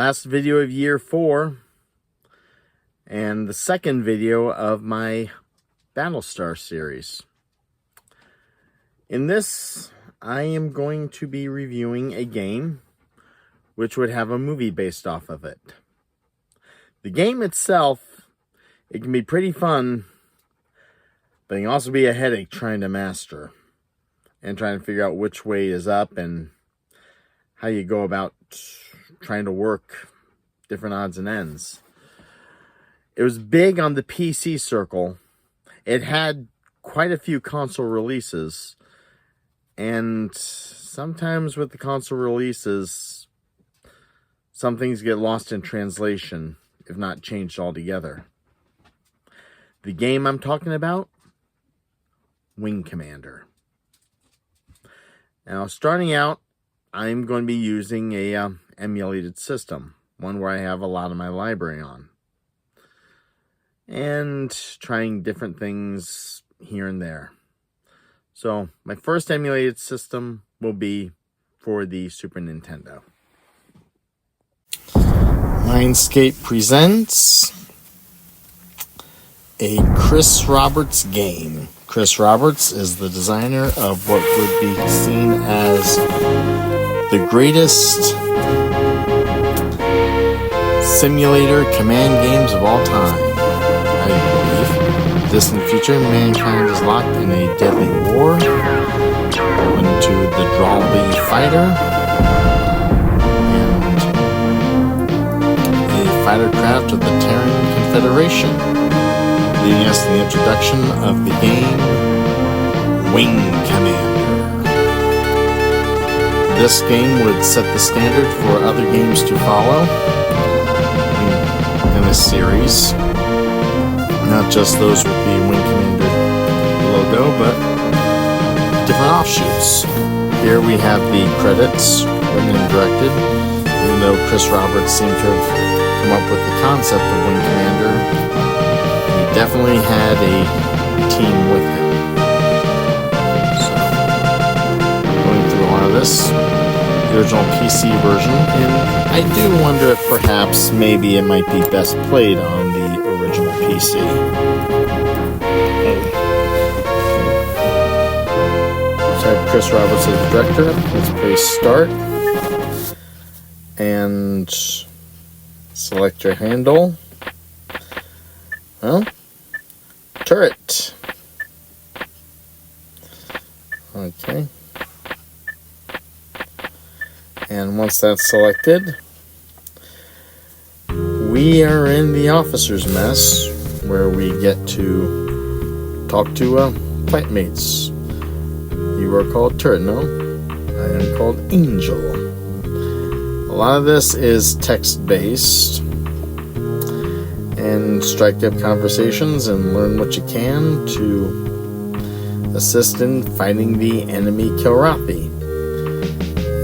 last video of year 4 and the second video of my Battlestar series. In this, I am going to be reviewing a game which would have a movie based off of it. The game itself, it can be pretty fun, but it can also be a headache trying to master and trying to figure out which way is up and how you go about trying to work different odds and ends. It was big on the PC circle. It had quite a few console releases, and sometimes with the console releases, some things get lost in translation, if not changed altogether. The game I'm talking about, Wing Commander. Now, starting out, I'm going to be using a emulated system, one where I have a lot of my library on, and trying different things here and there. So my first emulated system will be for the Super Nintendo. Mindscape presents a Chris Roberts game. Chris Roberts is the designer of what would be seen as the greatest simulator command games of all time. I believe. In the distant future, mankind is locked in a deadly war into the Drawley Fighter and a fighter craft of the Terran Confederation, leading us to the introduction of the game Wing Commander. This game would set the standard for other games to follow in a series. Not just those with the Wing Commander logo, but different offshoots. Here we have the credits, written and directed. Even though Chris Roberts seemed to have come up with the concept of Wing Commander, he definitely had a team with him. So, going through a lot of this, the original PC version, and I do wonder if perhaps maybe it might be best played on the original PC. So I have Chris Roberts as the director. Let's press start and select your handle. Well, turret. Okay. And once that's selected, we are in the officer's mess, where we get to talk to flightmates. You are called Turret, no? I am called Angel. A lot of this is text-based, and strike up conversations and learn what you can to assist in fighting the enemy Kilrathi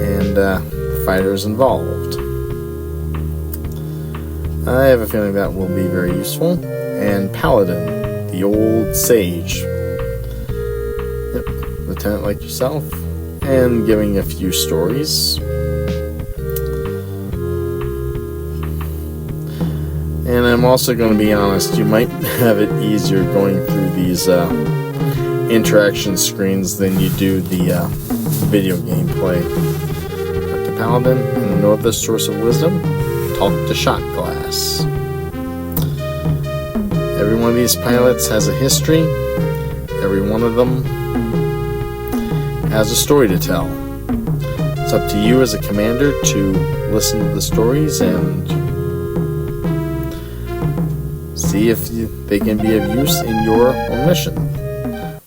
and fighters involved. I have a feeling that will be very useful. And Paladin, the old sage. Yep, lieutenant like yourself, and giving a few stories. And I'm also going to be honest, you might have it easier going through these interaction screens than you do the video gameplay. Dr. Paladin, and no other source of wisdom, talk to shot glass. Every one of these pilots has a history. Every one of them has a story to tell. It's up to you as a commander to listen to the stories and see if they can be of use in your own mission.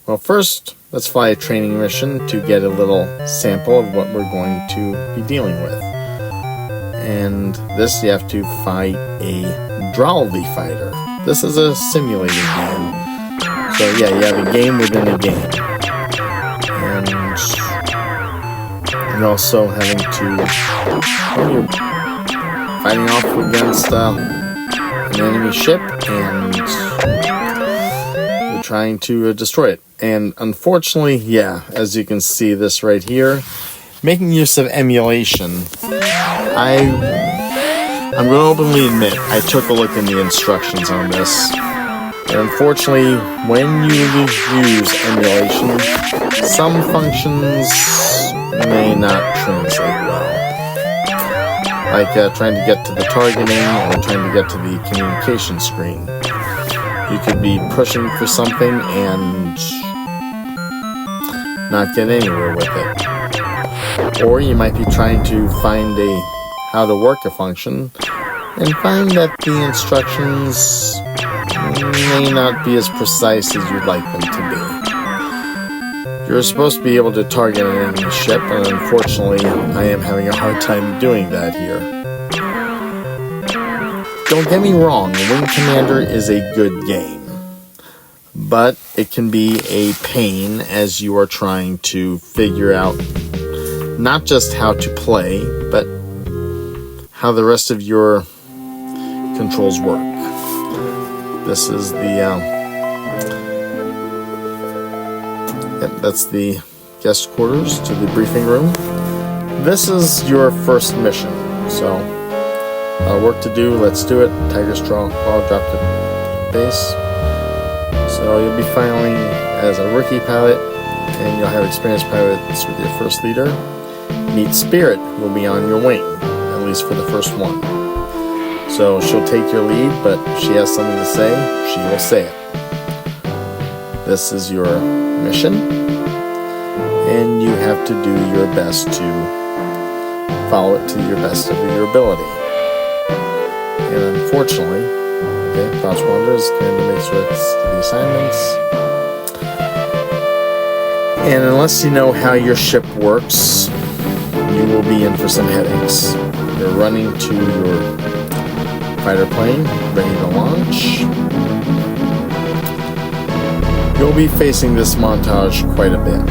Well, first, let's fly a training mission to get a little sample of what we're going to be dealing with. And this, you have to fight a Drawley Fighter. This is a simulated game. So yeah, you have a game within a game. And you're also having to... you're fighting off against an enemy ship, and you're trying to destroy it. And unfortunately, yeah, as you can see this right here, making use of emulation, I I'm going to openly admit, I took a look in the instructions on this. And unfortunately, when you use emulation, some functions may not translate well. Like trying to get to the targeting or trying to get to the communication screen. You could be pushing for something and not get anywhere with it. Or you might be trying to find how to work a function and find that the instructions may not be as precise as you'd like them to be. You're supposed to be able to target an enemy ship, and unfortunately, I am having a hard time doing that here. Don't get me wrong, Wing Commander is a good game, but it can be a pain as you are trying to figure out not just how to play, but how the rest of your controls work. This is that's the guest quarters to the briefing room. This is your first mission, so work to do, let's do it. Tiger Straw ball dropped to base. So you'll be filing as a rookie pilot, and you'll have experienced pilots with your first leader. Meet Spirit, who will be on your wing, at least for the first one. So she'll take your lead, but if she has something to say, she will say it. This is your mission, and you have to do your best to follow it to your best of your ability. And unfortunately, Thoughts Wanders, Commander makes threats to the assignments. And unless you know how your ship works, you will be in for some headaches. You're running to your fighter plane, ready to launch. You'll be facing this montage quite a bit.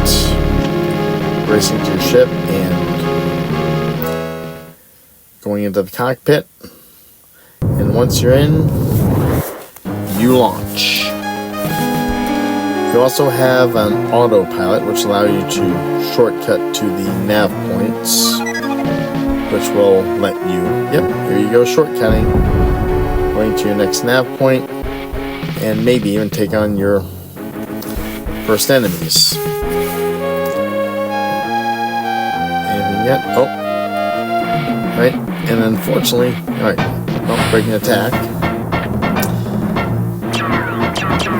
Racing to your ship and going into the cockpit. And once you're in, you launch. You also have an autopilot, which allows you to shortcut to the nav points, which will let you, here you go, shortcutting, going to your next nav point, and maybe even take on your first enemies. Anything yet? Oh. Right, and unfortunately, breaking attack.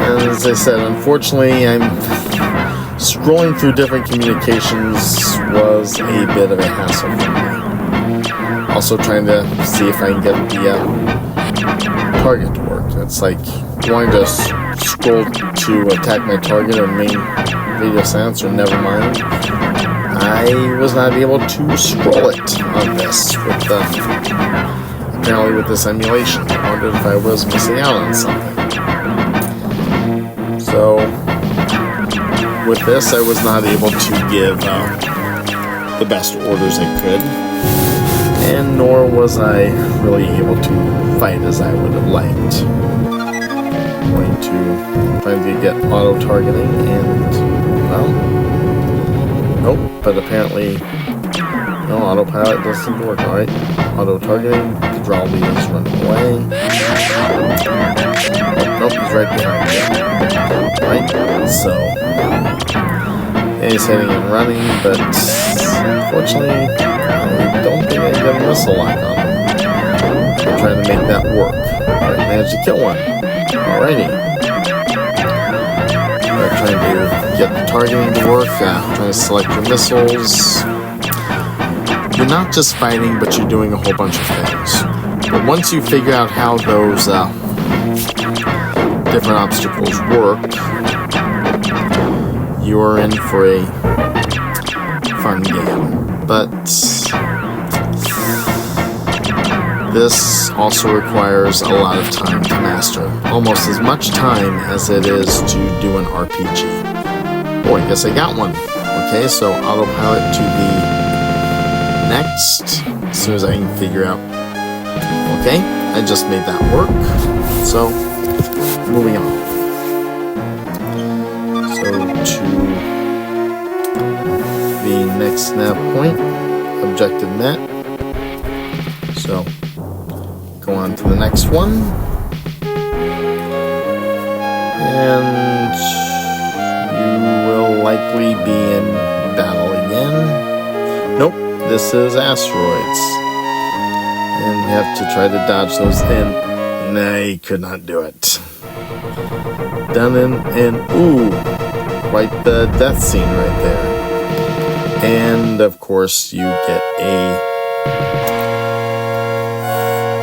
And as I said, unfortunately, scrolling through different communications was a bit of a hassle for me. Also trying to see if I can get the target to work. It's like wanting to scroll to attack my target or main radio silence or never mind. I was not able to scroll it on this apparently with this emulation. I wondered if I was missing out on something. So with this, I was not able to give the best orders I could, and nor was I really able to fight as I would have liked. Trying to get auto-targeting, and, well, nope, but apparently, no, autopilot doesn't seem to work. Alright, auto-targeting, the draw lead is running away. Nope, he's right behind me. Right, so, and he's heading and running, but unfortunately, I don't think I can get a missile lock on him. I'm trying to make that work. Alright, managed to kill one. Alrighty. Trying to get the targeting to work, trying to select your missiles. You're not just fighting, but you're doing a whole bunch of things. But once you figure out how those different obstacles work, you're in for a fun game. But this also requires a lot of time to master. Almost as much time as it is to do an RPG. Oh, I guess I got one. Okay, so autopilot to the next, as soon as I can figure out. Okay, I just made that work. So, moving on. So, to the next nav point. Objective met. So, go on to the next one. And you will likely be in battle again. Nope, this is asteroids. And you have to try to dodge those in. Nah, you could not do it. Done and ooh, quite the death scene right there. And of course you get a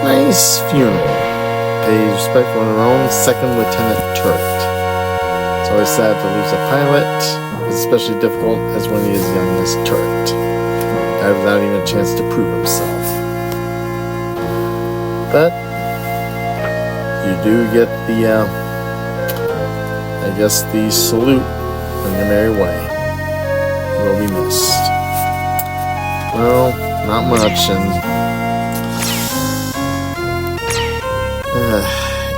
nice funeral. Pay respect to our own Second Lieutenant Turret. It's always sad to lose a pilot. It's especially difficult as when he is young as Turret. Guy without even a chance to prove himself. But you do get the, I guess, the salute on your merry way. You will be missed. Well, not much, and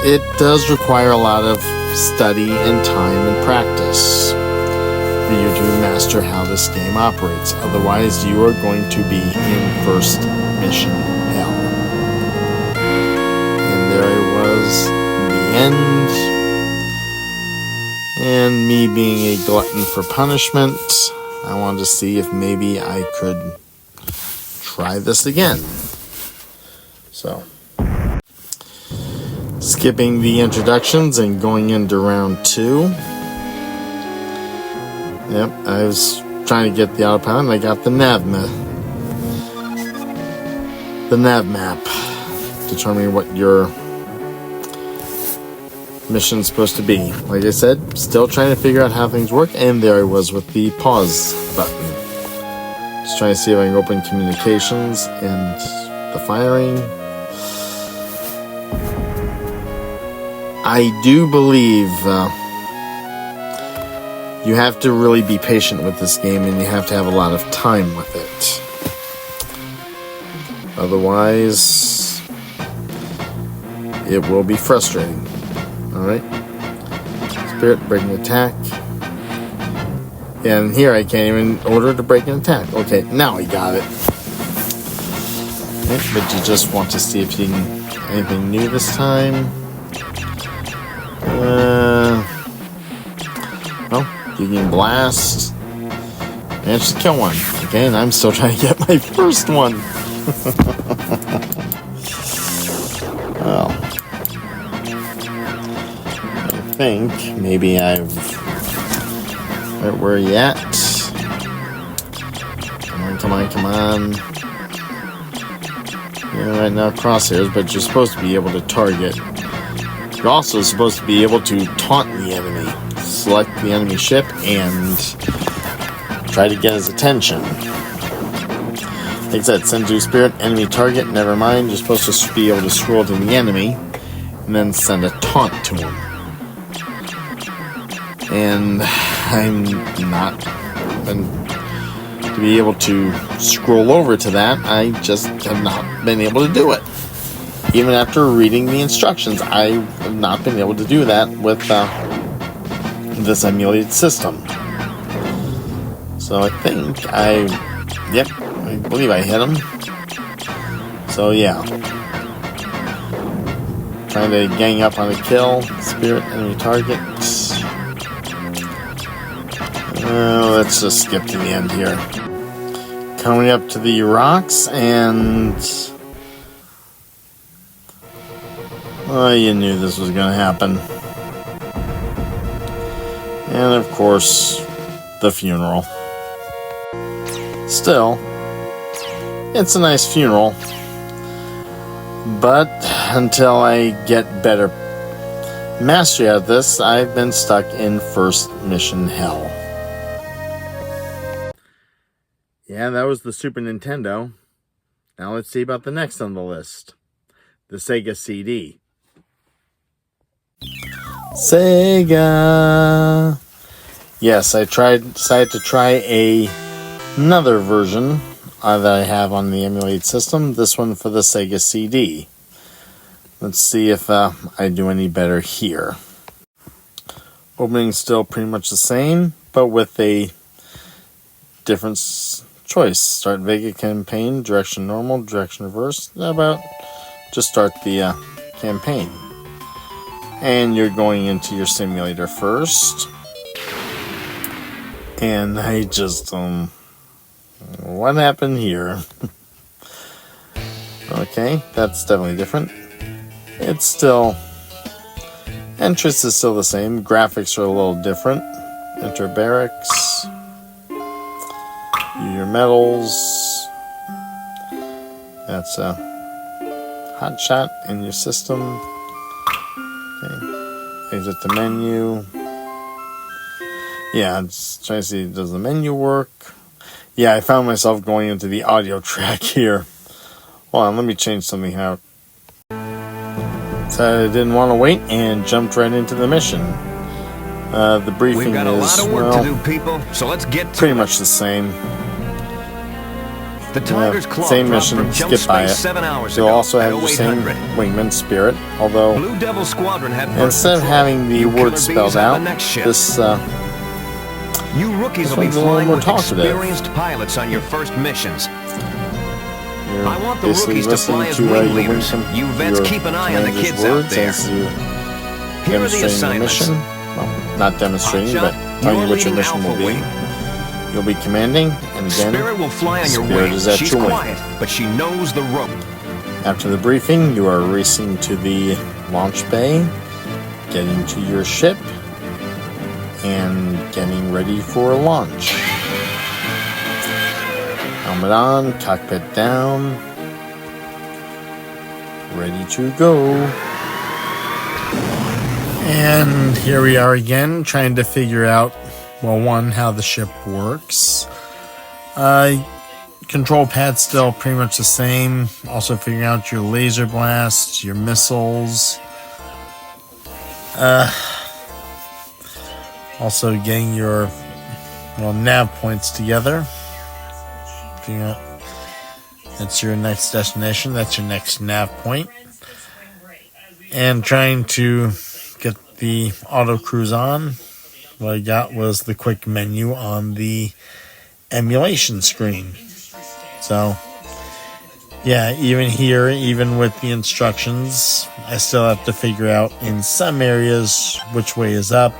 it does require a lot of study and time and practice for you to master how this game operates. Otherwise, you are going to be in first mission hell. And there I was, the end. And me being a glutton for punishment, I wanted to see if maybe I could try this again. So, skipping the introductions and going into round 2. Yep, I was trying to get the autopilot and I got the nav map determining what your mission's supposed to be. Like I said, still trying to figure out how things work, and there I was with the pause button. Just trying to see if I can open communications and the firing. I do believe you have to really be patient with this game, and you have to have a lot of time with it. Otherwise, it will be frustrating. Alright. Spirit, breaking attack. And here I can't even order to break an attack. Okay, now I got it. Okay, but you just want to see if you can anything new this time. Well, you can blast. Managed to kill one. Okay, and I'm still trying to get my first one. Well, I think maybe I've... Right, where are you at? Come on. Yeah, right now crosshairs, but you're supposed to be able to target. You're also supposed to be able to taunt the enemy. Select the enemy ship and try to get his attention. Like I said, send to spirit, enemy target, never mind. You're supposed to be able to scroll to the enemy and then send a taunt to him. And I'm not... to be able to scroll over to that, I just have not been able to do it. Even after reading the instructions, I have not been able to do that with this emulated system. So I think I believe I hit him. So yeah. Trying to gang up on a kill. Spirit, enemy target. Let's just skip to the end here. Coming up to the rocks, and you knew this was going to happen. And of course, the funeral. Still, it's a nice funeral, but until I get better mastery at this, I've been stuck in first mission hell. Yeah, that was the Super Nintendo. Now let's see about the next on the list. The Sega CD. Sega! Yes, I decided to try another version that I have on the emulated system. This one for the Sega CD. Let's see if I do any better here. Opening's still pretty much the same, but with a different choice. Start Vega campaign, direction normal, direction reverse. About to start the campaign. And you're going into your simulator first. And I just, what happened here? Okay, that's definitely different. It's still, entrance is still the same. Graphics are a little different. Enter barracks. Your medals. That's a hot shot in your system. Okay. Exit the menu. Yeah, just trying to see, does the menu work? Yeah, I found myself going into the audio track here. Hold on, let me change something out. So I didn't want to wait and jumped right into the mission. The briefing We've got a lot of work to do, people, so let's get to pretty much the same. The Tiger's Claw same dropped mission, from jump skip by it. space 7 hours You'll ago also have at the same 0800. wingman Spirit, although Blue Devil Squadron had instead of having the You killer words spelled bees have out, the next ship. this You rookies this will be one's a little flying more with talkative. experienced pilots on your first missions. you're I want the basically rookies to listening fly as to wing your leaders. wing You vets your keep an eye on the commander's kids out words there. as you Here are the demonstrating your assignments. mission. Well, not demonstrating, Hotshot, but telling you're you what your leading mission will Alpha be. Wing. You'll be commanding, and then Spirit will fly on your Spirit wing. is at She's your wing. quiet, but she knows the rope. After the briefing, you are racing to the launch bay, getting to your ship, and getting ready for launch. Helmet on, cockpit down, ready to go. And here we are again, trying to figure out, well, one, how the ship works. Control pad's still pretty much the same. Also figuring out your laser blasts, your missiles. Also getting your, well, nav points together. Figuring out that's your next destination. That's your next nav point. And trying to get the auto cruise on. What I got was the quick menu on the emulation screen. So, yeah, even here, even with the instructions, I still have to figure out in some areas which way is up,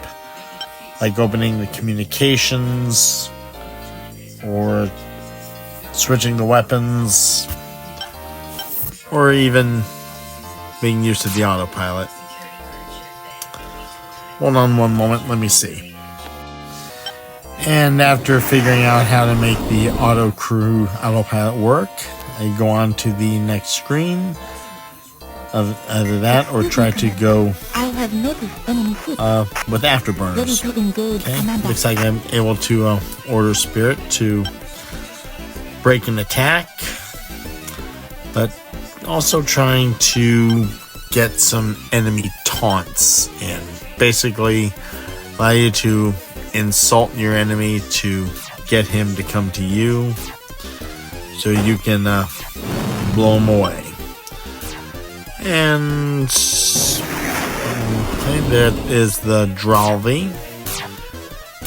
like opening the communications or switching the weapons, or even being used to the autopilot. Hold on one moment, let me see. And after figuring out how to make the autopilot work, I go on to the next screen. Either that or try to go with afterburners. Okay, looks like I'm able to order Spirit to break an attack, but also trying to get some enemy taunts in. Basically, allow you to insult your enemy to get him to come to you so you can blow him away. And okay, that is the Dralvi.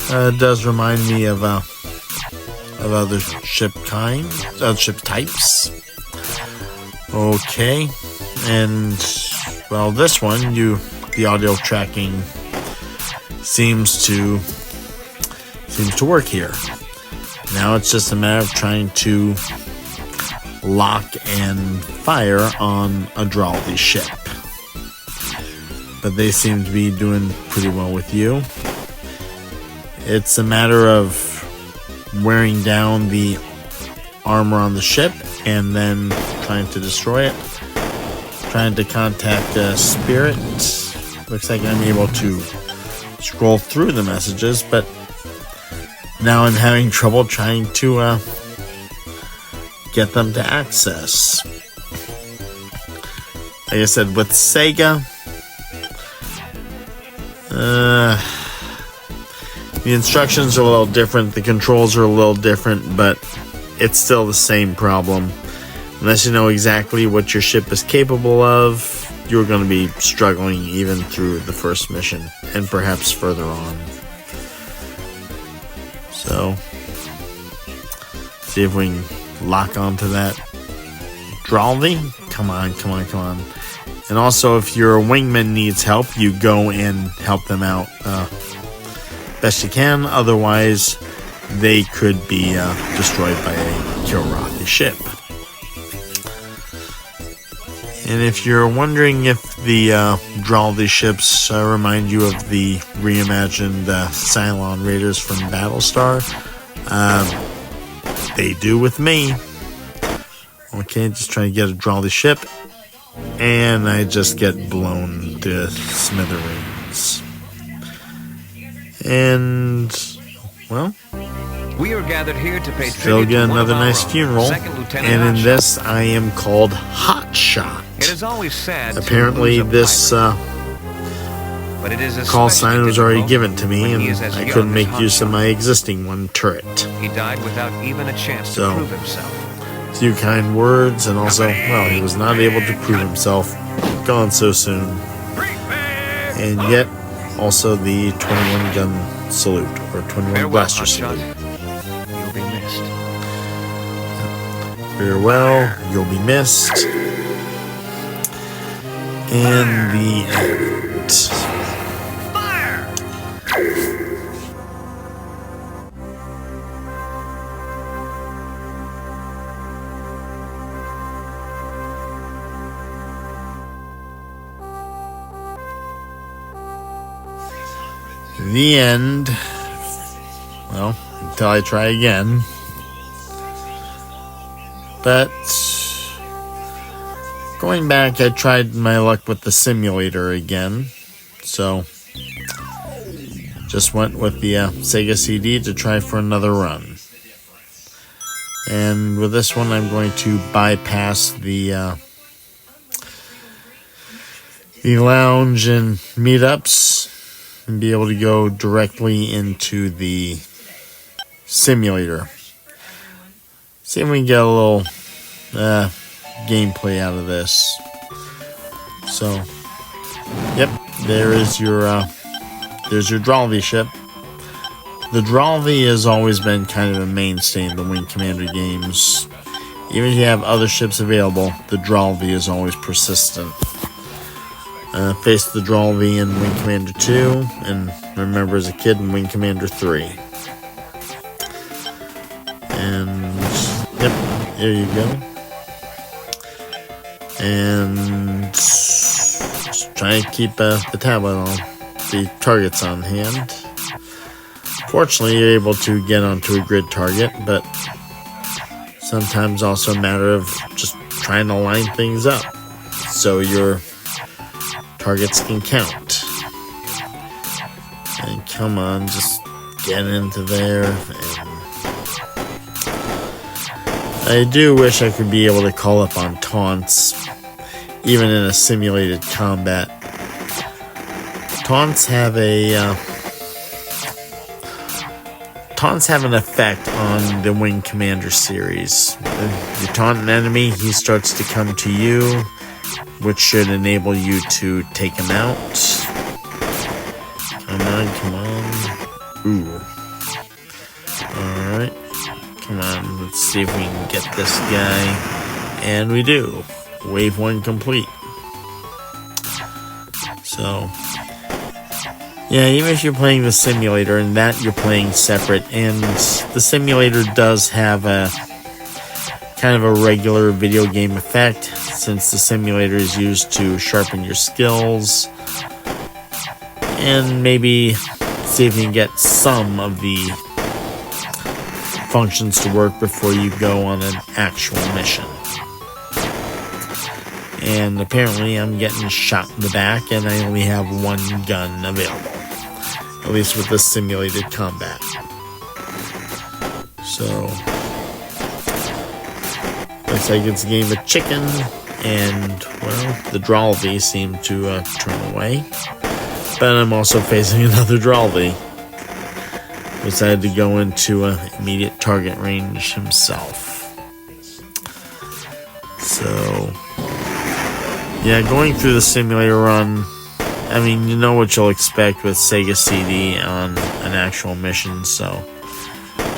It does remind me of other ship types. Okay, and well, this one, the audio tracking seems to work here. Now it's just a matter of trying to lock and fire on a Dralvi ship. But they seem to be doing pretty well with you. It's a matter of wearing down the armor on the ship and then trying to destroy it. Trying to contact Spirit. Looks like I'm able to scroll through the messages, but now I'm having trouble trying to get them to access. Like I said, with Sega, the instructions are a little different, the controls are a little different, but it's still the same problem. Unless you know exactly what your ship is capable of, you're going to be struggling even through the first mission, and perhaps further on. So, see if we can lock onto that Dralvi, come on. And also, if your wingman needs help, you go and help them out best you can. Otherwise, they could be destroyed by a Kilrathi ship. And if you're wondering if the Dralvi ships remind you of the reimagined Cylon Raiders from Battlestar, they do with me. Okay, just trying to get a Dralvi ship, and I just get blown to smithereens. And, well, We are gathered here to pay still tribute get to one of another our nice own, funeral. Second Lieutenant And in Hotshot. this, I am called Hotshot. It is always sad. Apparently, to lose a this pilot, but it is call especially sign was already difficult given to me, when and he is as I young couldn't as make use of Hotshot. my existing one turret. He died without even a chance So, to prove himself. Few kind words, and also, well, he was not able to prove himself. Gone so soon. And yet, also the 21 gun salute, or 21 Farewell, blaster Hotshot. salute. You'll be missed. Farewell, you'll be missed. And the end. The end. Well, until I try again. But going back, I tried my luck with the simulator again. So just went with the Sega CD to try for another run. And with this one, I'm going to bypass the lounge and meetups and be able to go directly into the simulator. See if we can get a little gameplay out of this. So, yep, there's your Dralvi ship. The Dralvi has always been kind of a mainstay in the Wing Commander games. Even if you have other ships available, the Dralvi is always persistent. Faced the Dralvi in Wing Commander 2, and remember as a kid in Wing Commander 3. And, yep, there you go. And just trying to keep the tablet on, the targets on hand. Fortunately, you're able to get onto a grid target, but sometimes also a matter of just trying to line things up so your targets can count. And come on, just get into there. And I do wish I could be able to call up on taunts, even in a simulated combat. Taunts have an effect on the Wing Commander series. If you taunt an enemy, he starts to come to you, which should enable you to take him out. Come on. Ooh. Alright. Come on, let's see if we can get this guy. And we do. Wave 1 complete. So, yeah, even if you're playing the simulator, and that you're playing separate, and the simulator does have a kind of a regular video game effect, since the simulator is used to sharpen your skills, and maybe see if you can get some of the functions to work before you go on an actual mission. And apparently I'm getting shot in the back, and I only have one gun available. At least with this simulated combat. So, looks like it's a game of chicken, and, well, the Dralvi seem to turn away. But I'm also facing another Dralvi. Decided to go into immediate target range himself. So, yeah, going through the simulator run, I mean, you know what you'll expect with Sega CD on an actual mission, so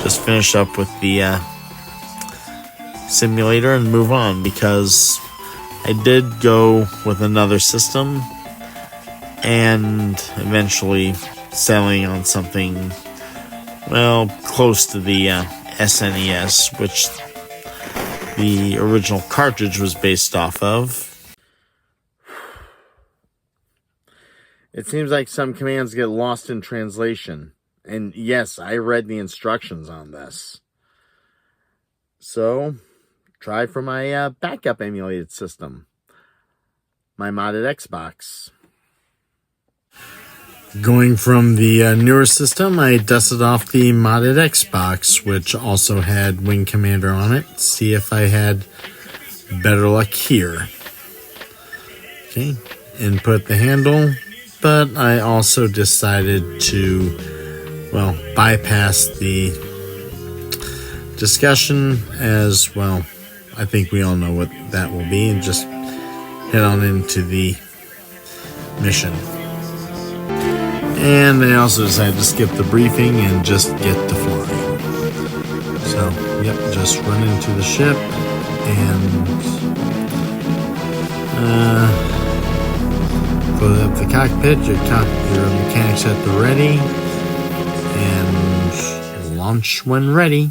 just finish up with the simulator and move on, because I did go with another system and eventually settling on something, well, close to the SNES, which the original cartridge was based off of. It seems like some commands get lost in translation. And yes, I read the instructions on this. So, try for my backup emulated system. My modded Xbox. Going from the newer system, I dusted off the modded Xbox, which also had Wing Commander on it. See if I had better luck here. Okay, input the handle, but I also decided to, well, bypass the discussion as, well, I think we all know what that will be, and just head on into the mission. And I also decided to skip the briefing and just get to flying. So, yep, just run into the ship and close up the cockpit, your mechanics at the ready, and launch when ready.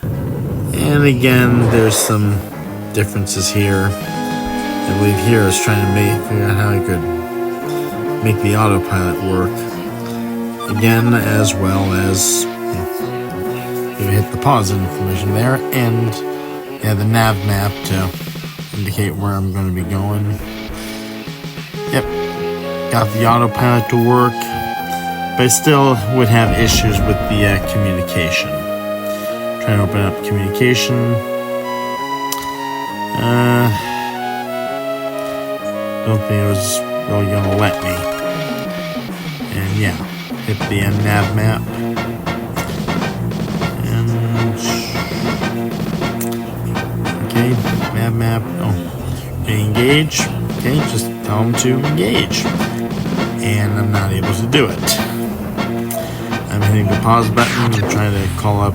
And again, there's some differences here. I believe here I was trying to figure out how I could make the autopilot work again, as well as you hit the pause information there, and the nav map to indicate where I'm going to be going. Yep, got the autopilot to work, but I still would have issues with the communication. Trying to open up communication. Don't think it was really gonna let me. And yeah, hit the nav map. And okay, nav map. Oh, okay, engage. Okay, just tell them to engage. And I'm not able to do it. I'm hitting the pause button and trying to call up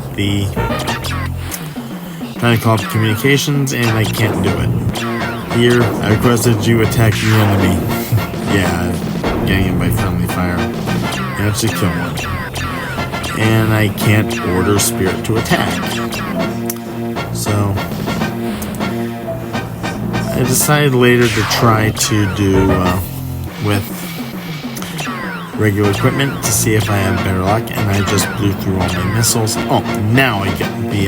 communications, and I can't do it. Here, I requested you attack the enemy. Yeah, getting him by friendly fire. You have to kill one. And I can't order Spirit to attack. So, I decided later to try to do with regular equipment to see if I have better luck, and I just blew through all my missiles. Oh, now I get the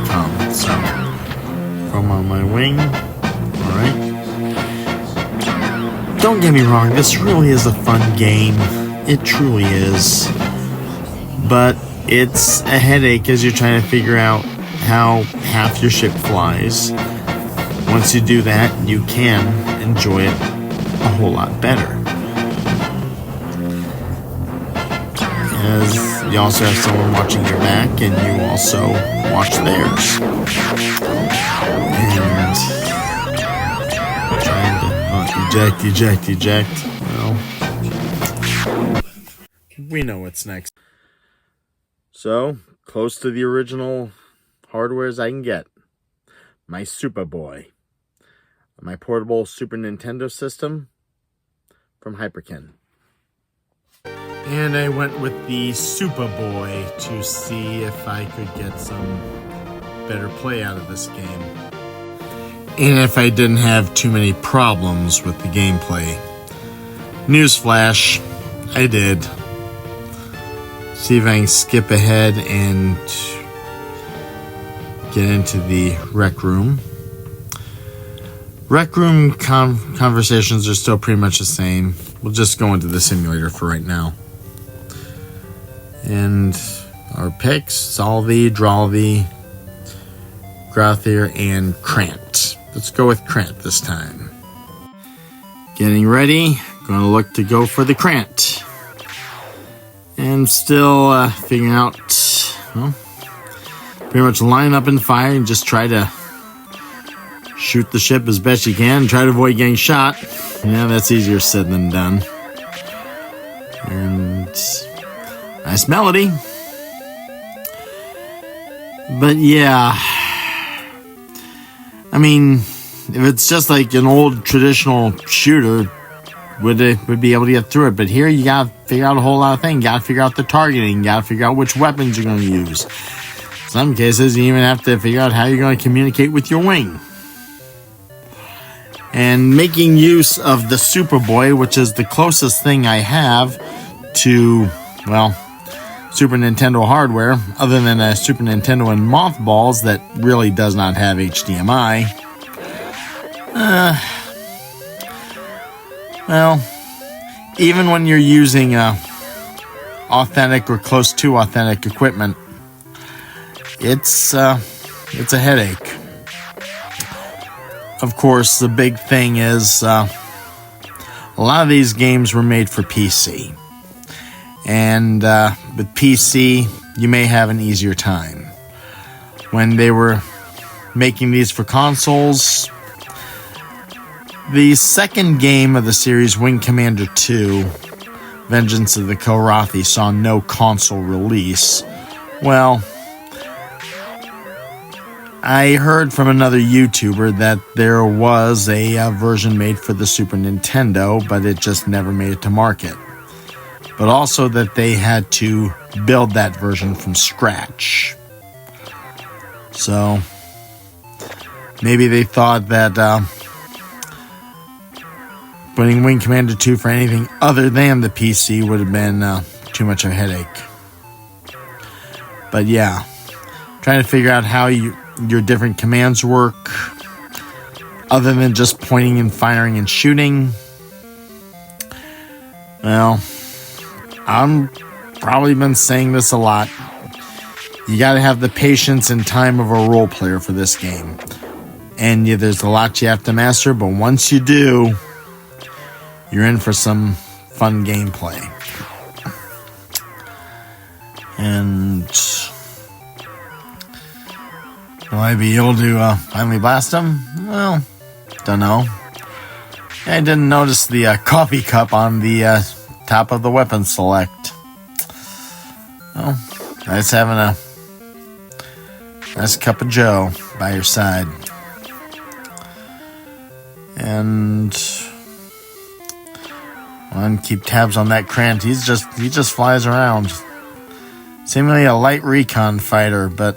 comm. So, from on my wing. Alright. Don't get me wrong, this really is a fun game. It truly is. But it's a headache as you're trying to figure out how half your ship flies. Once you do that, you can enjoy it a whole lot better. As you also have someone watching your back, and you also watch theirs. And trying to eject. Well, we know what's next. So, close to the original hardware as I can get. My Superboy. My portable Super Nintendo system from Hyperkin. And I went with the Superboy to see if I could get some better play out of this game. And if I didn't have too many problems with the gameplay. Newsflash, I did. See if I can skip ahead and get into the rec room. Rec room conversations are still pretty much the same. We'll just go into the simulator for right now. And our picks, Solvey, Drawley, Grothier, and Krant. Let's go with Krant this time. Getting ready. Going to look to go for the Krant. And still figuring out, well, pretty much line up and fire and just try to shoot the ship as best you can. Try to avoid getting shot. Yeah, that's easier said than done. And nice melody. But yeah, I mean, if it's just like an old traditional shooter, would be able to get through it. But here you gotta figure out a whole lot of things. You gotta figure out the targeting. You gotta figure out which weapons you're going to use. In some cases, you even have to figure out how you're going to communicate with your wing. And making use of the Superboy, which is the closest thing I have to, well, Super Nintendo hardware, other than a Super Nintendo in mothballs that really does not have HDMI. Well, even when you're using authentic or close to authentic equipment, it's a headache. Of course, the big thing is a lot of these games were made for PC. And with PC, you may have an easier time. When they were making these for consoles, the second game of the series, Wing Commander 2, Vengeance of the Kilrathi, saw no console release. Well, I heard from another YouTuber that there was a version made for the Super Nintendo, but it just never made it to market. But also that they had to build that version from scratch. So, maybe they thought that putting Wing Commander 2 for anything other than the PC would have been too much of a headache. But yeah, trying to figure out how your different commands work, other than just pointing and firing and shooting. Well, I'm probably been saying this a lot. You gotta have the patience and time of a role player for this game. And there's a lot you have to master, but once you do, you're in for some fun gameplay. And will I be able to finally blast him? Well, don't know. I didn't notice the coffee cup on the top of the weapon select. Well, nice having a nice cup of joe by your side. And keep tabs on that Krant. He just flies around. Seemingly a light recon fighter, but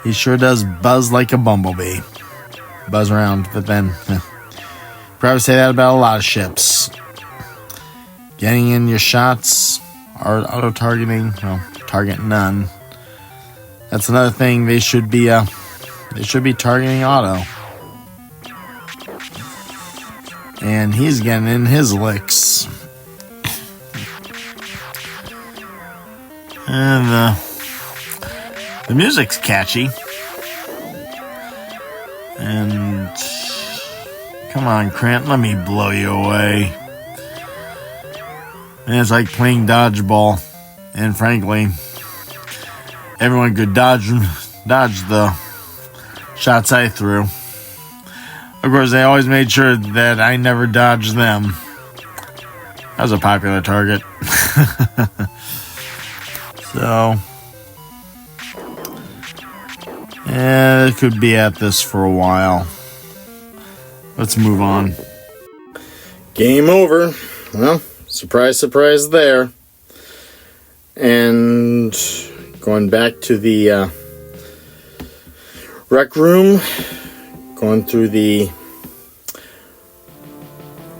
he sure does buzz like a bumblebee. Buzz around, but then probably say that about a lot of ships. Getting in your shots, or auto-targeting, well, target none. That's another thing they should be targeting auto. And he's getting in his licks. And the music's catchy. And come on, Krant, let me blow you away. And it's like playing dodgeball. And frankly, everyone could dodge the shots I threw. Of course, they always made sure that I never dodged them. That was a popular target. So, yeah, it could be at this for a while. Let's move on. Game over. Well, surprise, surprise there. And going back to the rec room, going through the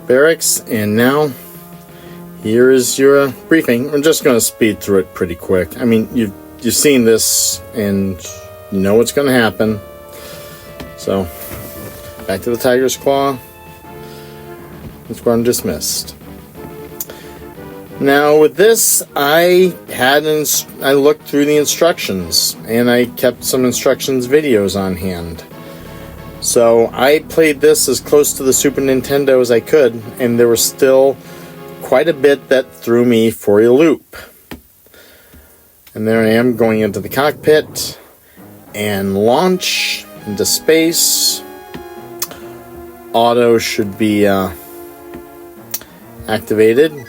barracks, and now here is your briefing. I'm just going to speed through it pretty quick. I mean, you've seen this and you know what's going to happen. So, back to the Tiger's Claw. Squadron dismissed. Now with this, I looked through the instructions and I kept some instructions videos on hand. So I played this as close to the Super Nintendo as I could, and there was still quite a bit that threw me for a loop. And there I am going into the cockpit and launch into space. Auto should be activated.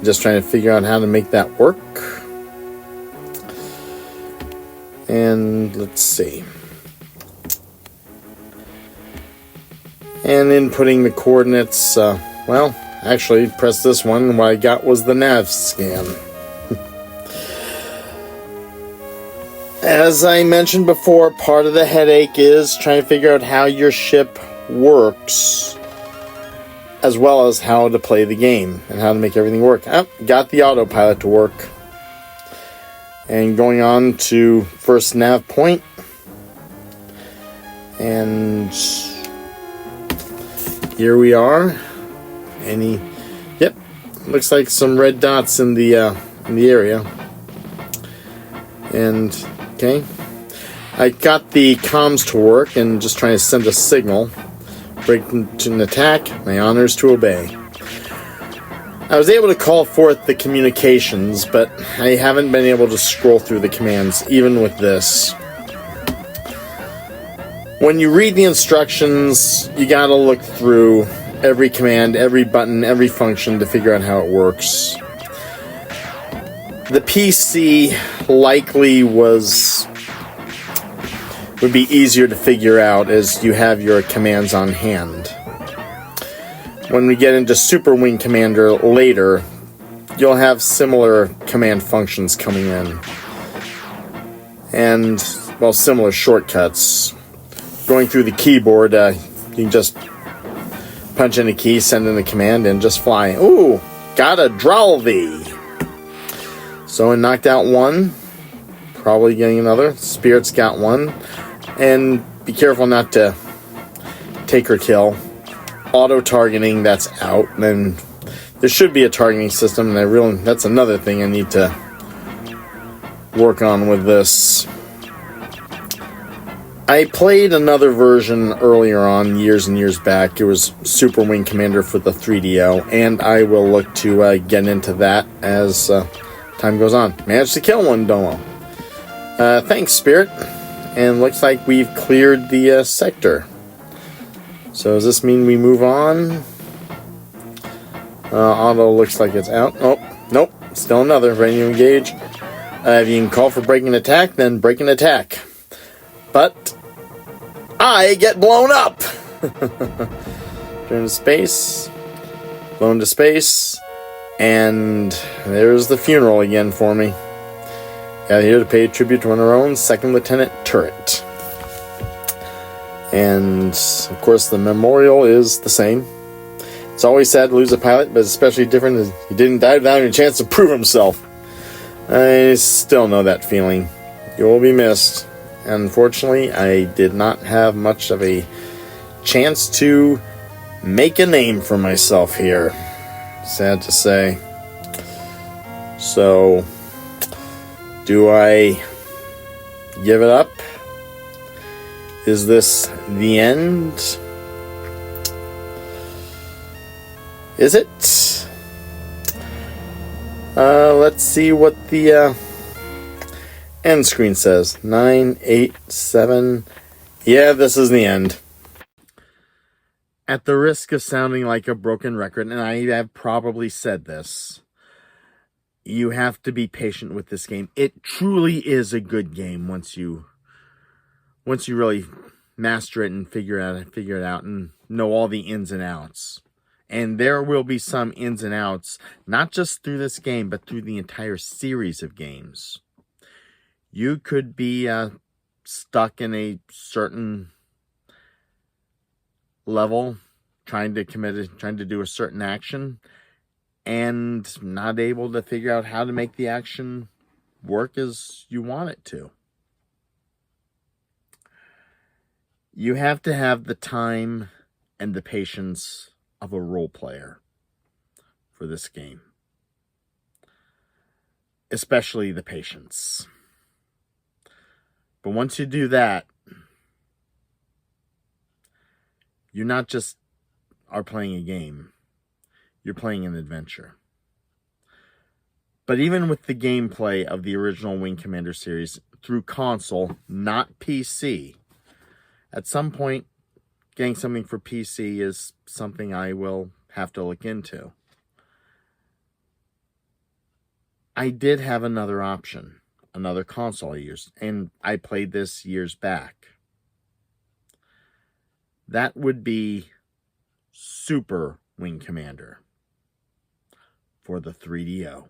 Just trying to figure out how to make that work. And let's see. And inputting the coordinates, well, actually, press this one. What I got was the nav scan. As I mentioned before, part of the headache is trying to figure out how your ship works, as well as how to play the game and how to make everything work. Got the autopilot to work. And going on to first nav point. And here we are. Yep, looks like some red dots in the area. And okay, I got the comms to work and just trying to send a signal. Break to an attack. My honors to obey. I was able to call forth the communications, but I haven't been able to scroll through the commands, even with this. When you read the instructions, you gotta look through every command, every button, every function to figure out how it works. The PC likely would be easier to figure out as you have your commands on hand. When we get into Super Wing Commander later, you'll have similar command functions coming in. And, well, similar shortcuts. Going through the keyboard, you can just punch in a key, send in a command, and just fly. Ooh, got a Dralvi. So I knocked out one. Probably getting another. Spirit's got one. And be careful not to take her kill. Auto-targeting, that's out. And there should be a targeting system, and that's another thing I need to work on with this. I played another version earlier on, years and years back. It was Super Wing Commander for the 3DO, and I will look to get into that as time goes on. Managed to kill one domo. Thanks, Spirit. And looks like we've cleared the sector. So does this mean we move on? Auto looks like it's out. Oh, nope. Still another. Ready to engage. If you can call for break and attack, then break and attack. But I get blown up. Turn to space. Blown to space. And there's the funeral again for me. Got here to pay tribute to our own Second Lieutenant Turret. And, of course, the memorial is the same. It's always sad to lose a pilot, but especially different as he didn't die without any chance to prove himself. I still know that feeling. You will be missed. Unfortunately, I did not have much of a chance to make a name for myself here. Sad to say. So, do I give it up? Is this the end? Is it? Let's see what the end screen says. 9, 8, 7. Yeah, this is the end. At the risk of sounding like a broken record, and I have probably said this, you have to be patient with this game. It truly is a good game once you really master it and figure it out and know all the ins and outs. And there will be some ins and outs, not just through this game, but through the entire series of games. You could be stuck in a certain level, trying to do a certain action, and not able to figure out how to make the action work as you want it to. You have to have the time and the patience of a role player for this game. Especially the patience. But once you do that, you're not just are playing a game. You're playing an adventure. But even with the gameplay of the original Wing Commander series through console, not PC, at some point, getting something for PC is something I will have to look into. I did have another option, another console I used, and I played this years back. That would be Super Wing Commander for the 3DO.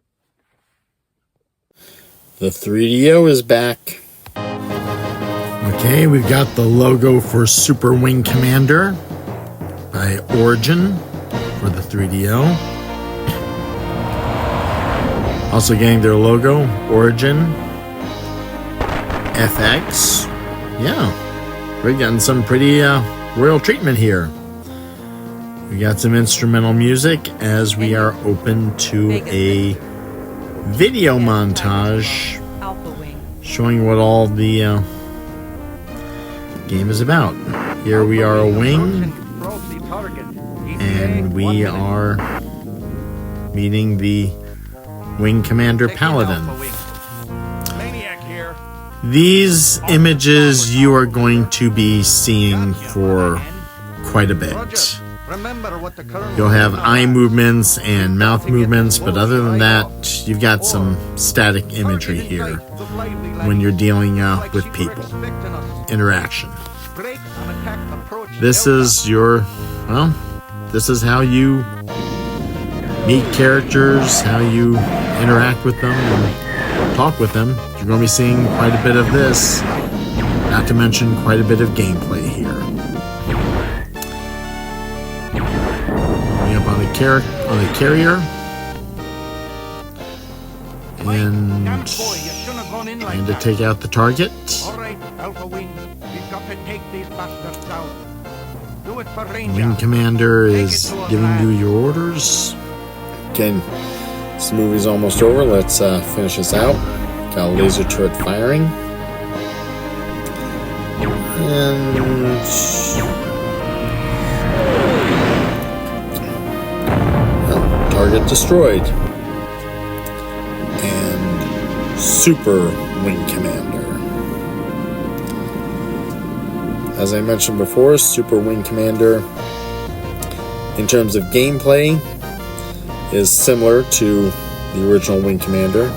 The 3DO is back. Okay, we've got the logo for Super Wing Commander by Origin for the 3DO. Also getting their logo, Origin FX. Yeah, we're getting some pretty royal treatment here. We got some instrumental music as we are open to a video montage showing what all the game is about. Here we are a wing, and we are meeting the Wing Commander Paladin. These images you are going to be seeing for quite a bit. You'll have eye movements and mouth movements, but other than that, you've got some static imagery here when you're dealing with people. Interaction. This is this is how you meet characters, how you interact with them and talk with them. You're going to be seeing quite a bit of this, not to mention quite a bit of gameplay here. Up on the carrier, and to take out the target. Wing Commander is giving you your orders. Again, this movie's almost over. Let's finish this out. Got a laser turret firing, and target destroyed. And Super Wing Commander. As I mentioned before, Super Wing Commander, in terms of gameplay, is similar to the original Wing Commander.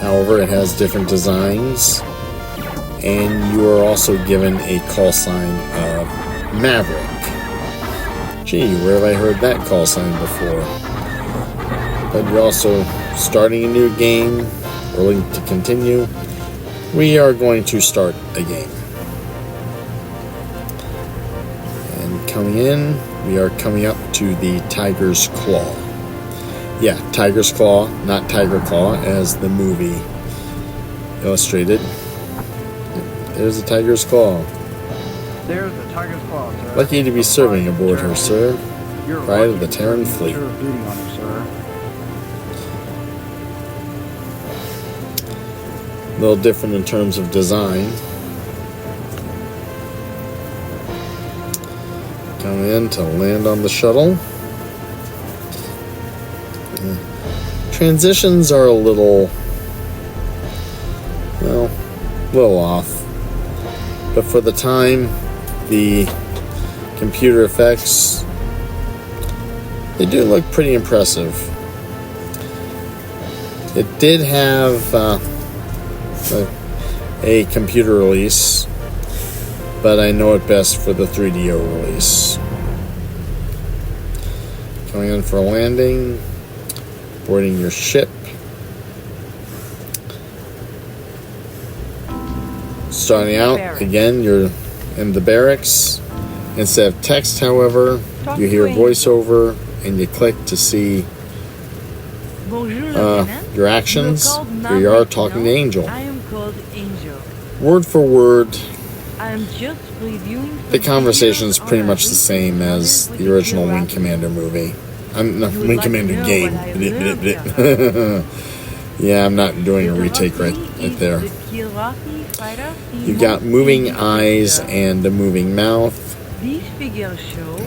However, it has different designs, and you are also given a call sign of Maverick. Gee, where have I heard that call sign before? But you're also starting a new game, willing to continue. We are going to start a game. And coming in, we are coming up to the Tiger's Claw. Yeah, Tiger's Claw, not Tiger Claw, as the movie illustrated. There's a Tiger's Claw. There's the Tiger's Claw, sir. Lucky to be serving aboard her, sir. Pride of the Terran Fleet. A little different in terms of design. Come in to land on the shuttle. Transitions are a little off. But for the time, the computer effects, they do look pretty impressive. It did have a computer release, but I know it best for the 3DO release. Going in for a landing, boarding your ship. Starting out, again, you're in the barracks. Instead of text, however, you hear voiceover, and you click to see your actions. Here you are talking to Angel. I am called Angel. Word for word, I'm just reviewing the conversation is pretty much the same as the original Wing Commander movie. Wing Commander game. Yeah, I'm not doing a retake right there. You've got moving eyes and a moving mouth.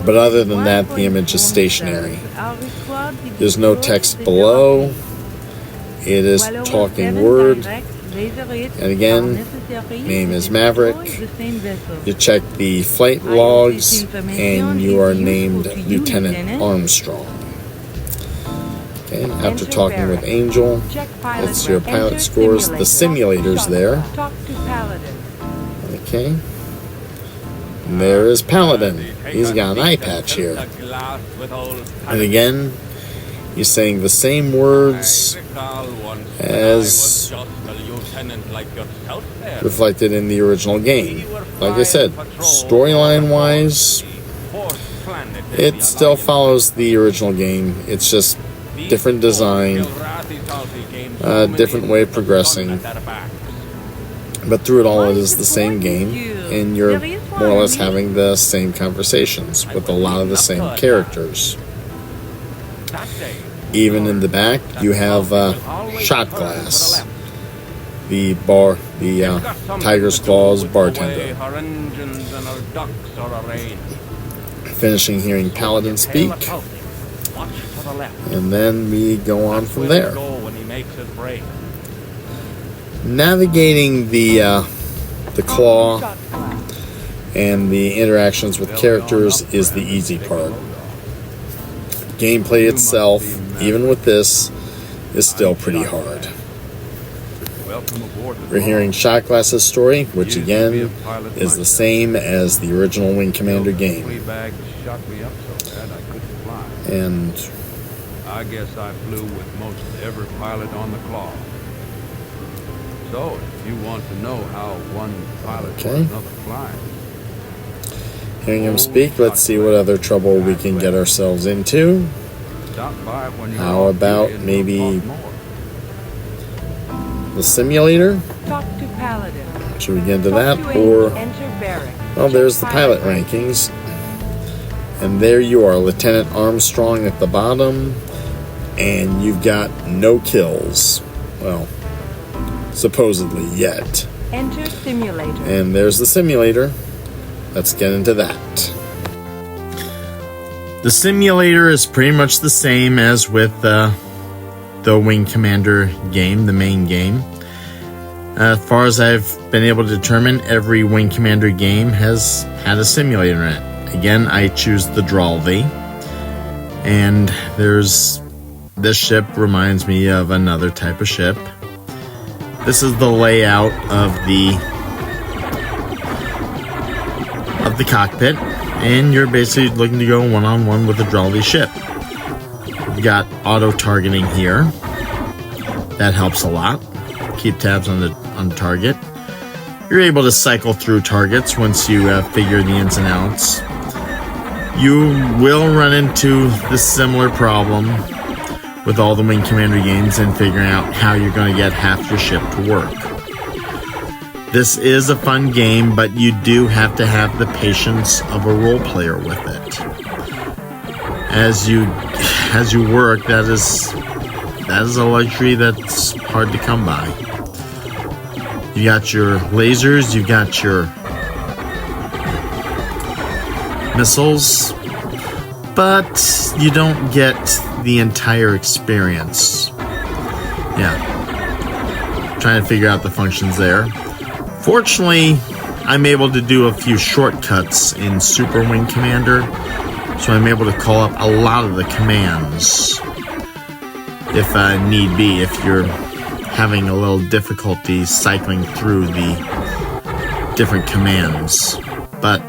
But other than that, the image is stationary. There's no text below. It is talking word. And again, name is Maverick. You check the flight logs, and you are named Lieutenant Armstrong. Okay, after talking with Angel, it's your pilot scores. The simulator's there. Okay. And there is Paladin. He's got an eye patch here. And again, he's saying the same words as reflected in the original game. Like I said, storyline-wise, it still follows the original game. It's just different design, different way of progressing. But through it all, it is the same game, and you're more or less having the same conversations with a lot of the same characters. Even in the back, you have Shot Glass, the Tiger's Claws bartender. Finishing hearing Paladin speak, and then we go on from there. Navigating the claw and the interactions with characters is the easy part. Gameplay itself, even with this, is still pretty hard. We're hearing Shot Glass's story, which again is the same as the original Wing Commander game. And I guess I flew with most every pilot on the claw. So, if you want to know how one pilot or another flies. Hearing him speak, let's see what other trouble we can get ourselves into. How about maybe the simulator? Talk to Paladin. Should we get into that? Or, well, there's the pilot rankings. And there you are, Lieutenant Armstrong at the bottom. And you've got no kills. Well, supposedly yet. Enter simulator. And there's the simulator. Let's get into that. The simulator is pretty much the same as with the Wing Commander game, the main game. As far as I've been able to determine, every Wing Commander game has had a simulator in it. Again, I choose the Dralvi. And this ship reminds me of another type of ship. This is the layout of the cockpit, and you're basically looking to go one-on-one with a Dralvi ship. You've got auto-targeting here. That helps a lot. Keep tabs on the target. You're able to cycle through targets once you figure the ins and outs. You will run into the similar problem with all the Wing Commander games and figuring out how you're going to get half your ship to work. This is a fun game, but you do have to have the patience of a role player with it. As you work, that is a luxury that's hard to come by. You got your lasers, you got your missiles, but you don't get the entire experience. Yeah. Trying to figure out the functions there. Fortunately, I'm able to do a few shortcuts in Super Wing Commander, so I'm able to call up a lot of the commands if need be, if you're having a little difficulty cycling through the different commands. But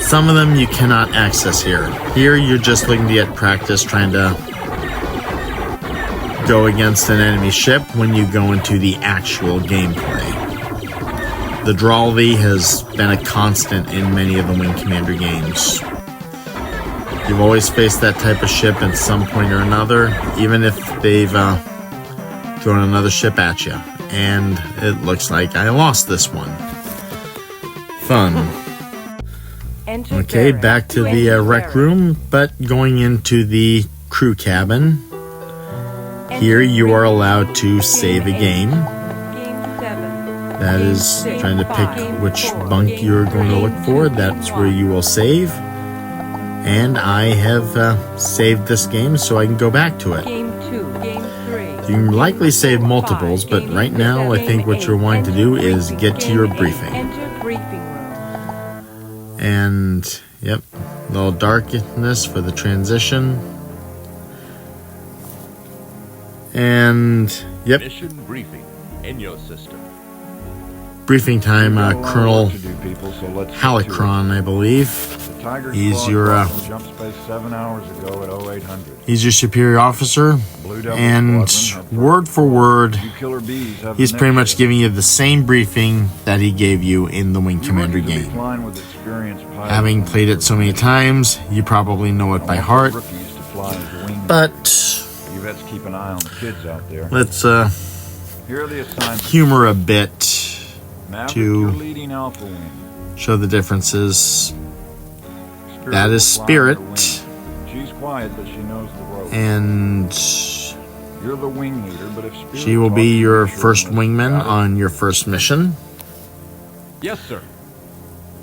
some of them you cannot access here. Here you're just looking to get practice trying to go against an enemy ship when you go into the actual gameplay. The Dralvi has been a constant in many of the Wing Commander games. You've always faced that type of ship at some point or another, even if they've thrown another ship at you. And it looks like I lost this one. Fun. Okay, back to the rec room, but going into the crew cabin. Here you are allowed to save a game. That is trying to pick which bunk you're going to look for. That's where you will save. And I have saved this game so I can go back to it. Game 2, Game 3. You can likely save multiples, but right now I think what you're wanting to do is get to your briefing. Enter briefing room. And, yep, a little darkness for the transition. And, yep. Mission briefing in your system. briefing time, We've got a lot of Colonel work to do, people, so let's get to it. Halicron, I believe. The Tiger's He's Claw your crossed from jump space 7 hours ago at 0800. he's your superior officer, Blue Devil and Squadron had word for word, You killer bees have he's the pretty next much hit. giving you the same briefing that he gave you in the Wing You Commander rookies will be game. flying with experienced pilots. Having played it so many times, you probably know it by I want heart. the rookies to fly as wingmen. But You vets keep an eye on the kids out there. let's Here are the assignments. humor a bit, Maverick, to you're leading Alpha Wing. show the differences. Spirit That will is fly Spirit. under wing. She's quiet, but she knows the ropes. And You're the wing leader, but if Spirit she will talks, be you your make sure first everyone's wingman got it. on your first mission. Yes, sir.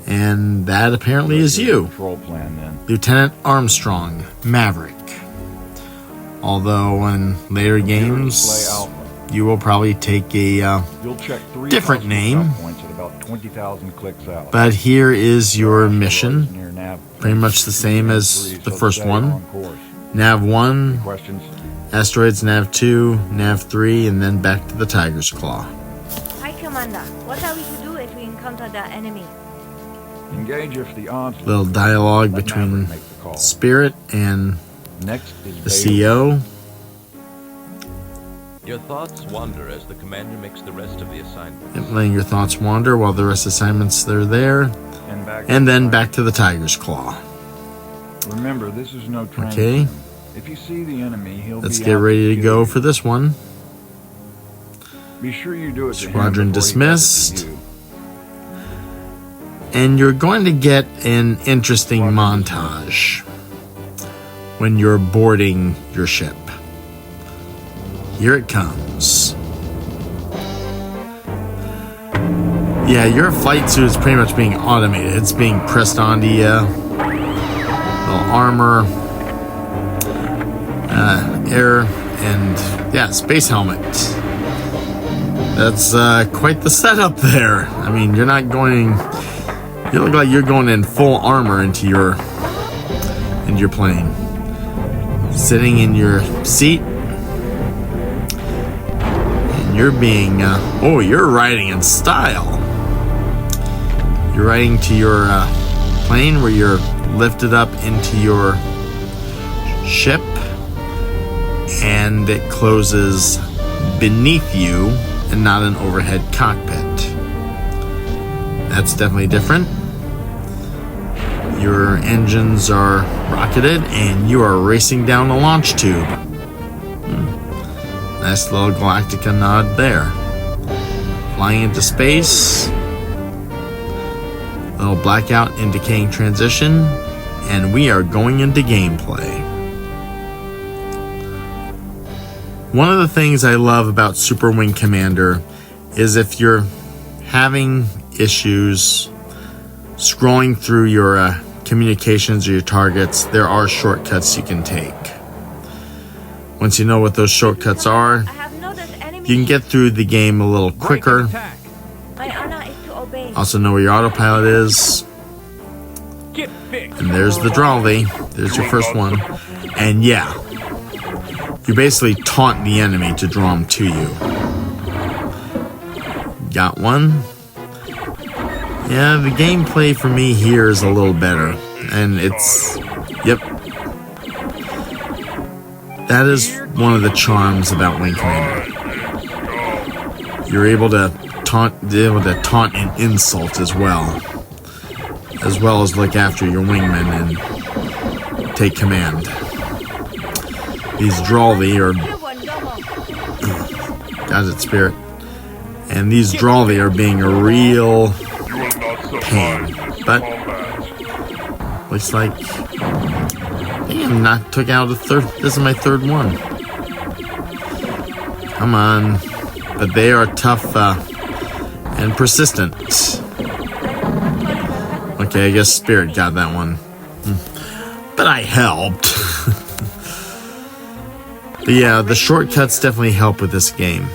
And that apparently is you, Control plan, then. Lieutenant Armstrong, Maverick. Although in later Display games, Alpha. you will probably take a You'll check 3 different possible name. stop points at about 20,000 clicks out. but here is your mission, Near nav. pretty much the same as the first stay one. on course. Nav 1, Questions? Asteroids Nav 2, Nav 3, and then back to the Tiger's Claw. Hi, Commander. What are we to do if we encounter the enemy? Engage if the odds. Little look good. dialogue Let between Maverick make the call. Spirit and Next is the Bailey. CEO. Your thoughts wander as the commander makes the rest of the assignment. Yep, letting your thoughts wander while the rest of assignments they're there. And back. And then back to the Tiger's Claw. Remember, this is no train. Okay. sim. If you see the enemy, he'll Let's be get out ready to kill go you. for this one. Be sure you do it to him Squadron before he does it dismissed. to you. And you're going to get an interesting montage when you're boarding your ship. Here it comes. Yeah, your flight suit is pretty much being automated. It's being pressed onto you. Little armor, air, and yeah, space helmet. That's quite the setup there. I mean, you're not going. You look like you're going in full armor into your plane. Sitting in your seat, and you're being. Oh, you're riding in style. You're riding to your plane where you're lifted up into your ship, and it closes beneath you and not an overhead cockpit. That's definitely different. Your engines are rocketed and you are racing down a launch tube. Nice little Galactica nod there. Flying into space. Little blackout and decaying transition. And we are going into gameplay. One of the things I love about Super Wing Commander is if you're having issues scrolling through your communications or your targets, there are shortcuts you can take. Once you know what those shortcuts are, I have noticed enemy. you can get through the game a little quicker. Attack. My honor is to obey. Also know where your autopilot is. Get fixed. And there's the Drawley. There's your first one. And yeah, you basically taunt the enemy to draw them to you. Got one. Yeah, the gameplay for me here is a little better. And it's... Yep. That is one of the charms about Wing Commander. You're able to taunt and insult as well as look after your wingmen and take command. These Drawley are... Got it, Spirit. And these Drawley are being a real pain. But looks like damn, took out a third. This is my third one. Come on. But they are tough and persistent. Okay, I guess Spirit got that one. But I helped. But yeah, the shortcuts definitely help with this game.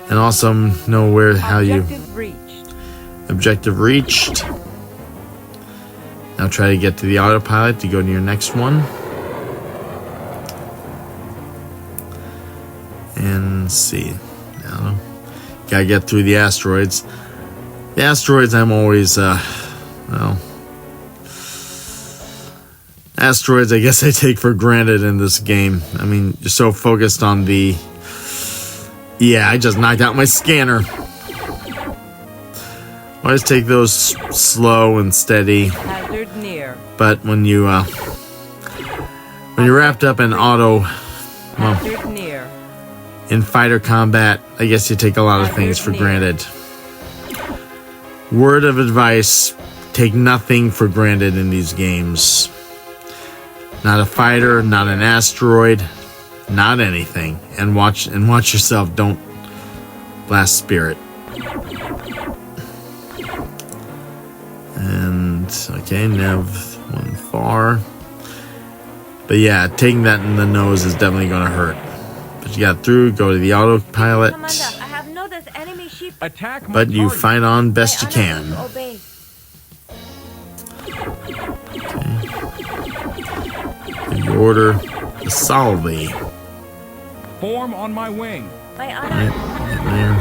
And also know how you... Objective reached. Objective reached. Now try to get to the autopilot to go to your next one. And see. Now gotta get through the asteroids. The asteroids, I'm always, well, asteroids, I guess I take for granted in this game. I mean, you're so focused on the... Yeah, I just knocked out my scanner. Always take those slow and steady. Hazard near. But when you're wrapped up in auto, well, Hazard near. in fighter combat, I guess you take a lot of things for granted. Word of advice, take nothing for granted in these games. Not a fighter, not an asteroid, not anything. And watch yourself, don't blast spirit. And okay, Nev one far. But yeah, taking that in the nose is definitely gonna hurt. But you got through, go to the autopilot. Commander, I have noticed enemy ship. Attack my But you target. fight on best you My order can. is to obey. You order the salve. Form on my wing. My honor. Right, get there.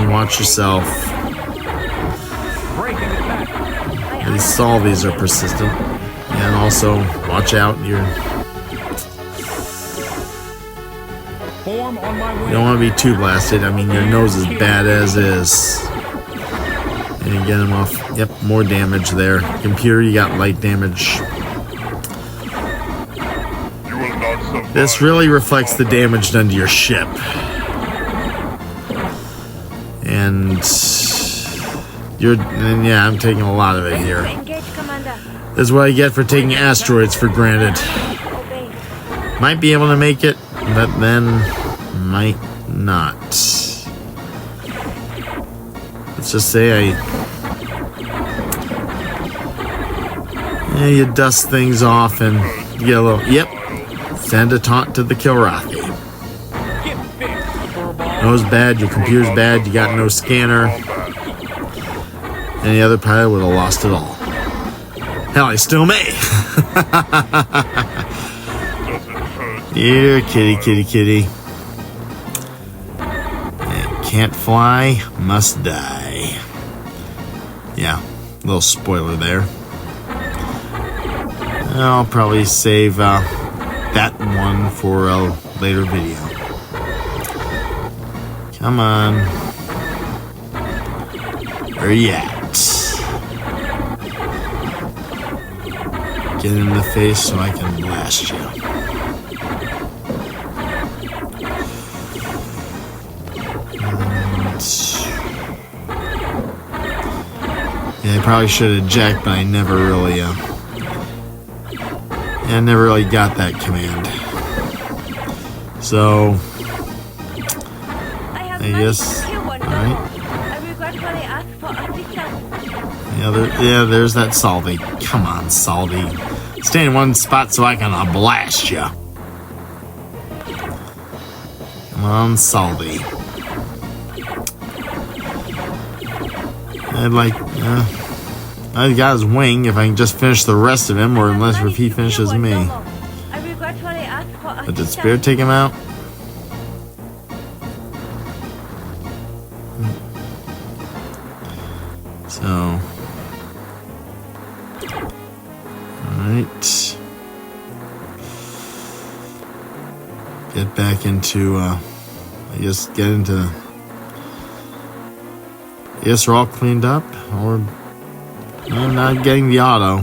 And watch yourself. Breaking attack. My honor. These salves are persistent. And also, watch out. You Form on my wing. don't want to be too blasted. I mean, your nose is bad as is. And you get him off. Yep, more damage there. Computer, you got light damage. This really reflects the damage done to your ship. And yeah, I'm taking a lot of it here. Engage, Commander. This is what I get for taking asteroids for granted. Obey. Might be able to make it, but then might not. Let's just say you dust things off and you get a little, yep, send a taunt to the Kilrathi. Nose bad, your computer's bad, you got no scanner. Any other pilot would have lost it all. Hell, I still may. Here, kitty, kitty, kitty. And can't fly, must die. Yeah, little spoiler there. I'll probably save that one for a later video. Come on. Where you at? Get in the face so I can blast you. Yeah, I probably should eject, but I never really I never really got that command. So I I guess, alright. alright. I regretfully ask for assistance. Yeah, there's that Salvi. Come on, Salvi. Stay in one spot so I can blast you. Come on, Salvi. I got his wing if I can just finish the rest of him, or unless if he finishes me. I regretfully ask for assistance. But did Spirit take him out? So, alright. Get back into, I guess get into, I guess we're all cleaned up, or I'm not getting the auto. I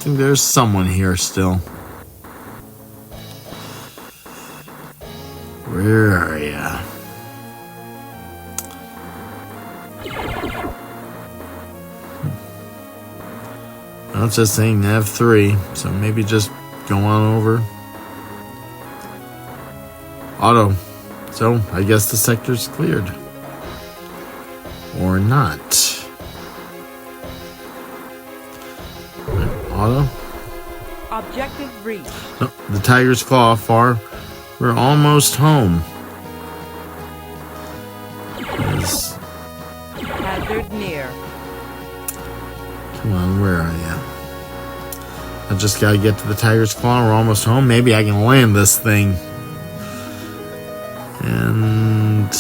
think there's someone here still. Where are ya? Well, it's just saying Nav 3, so maybe just go on over. Auto. So, I guess the sector's cleared. Or not. Auto. Objective reached. No, the Tiger's Claw far. We're almost home. Hazard near. Come on, where are you? I just gotta get to the Tiger's Claw. We're almost home. Maybe I can land this thing. And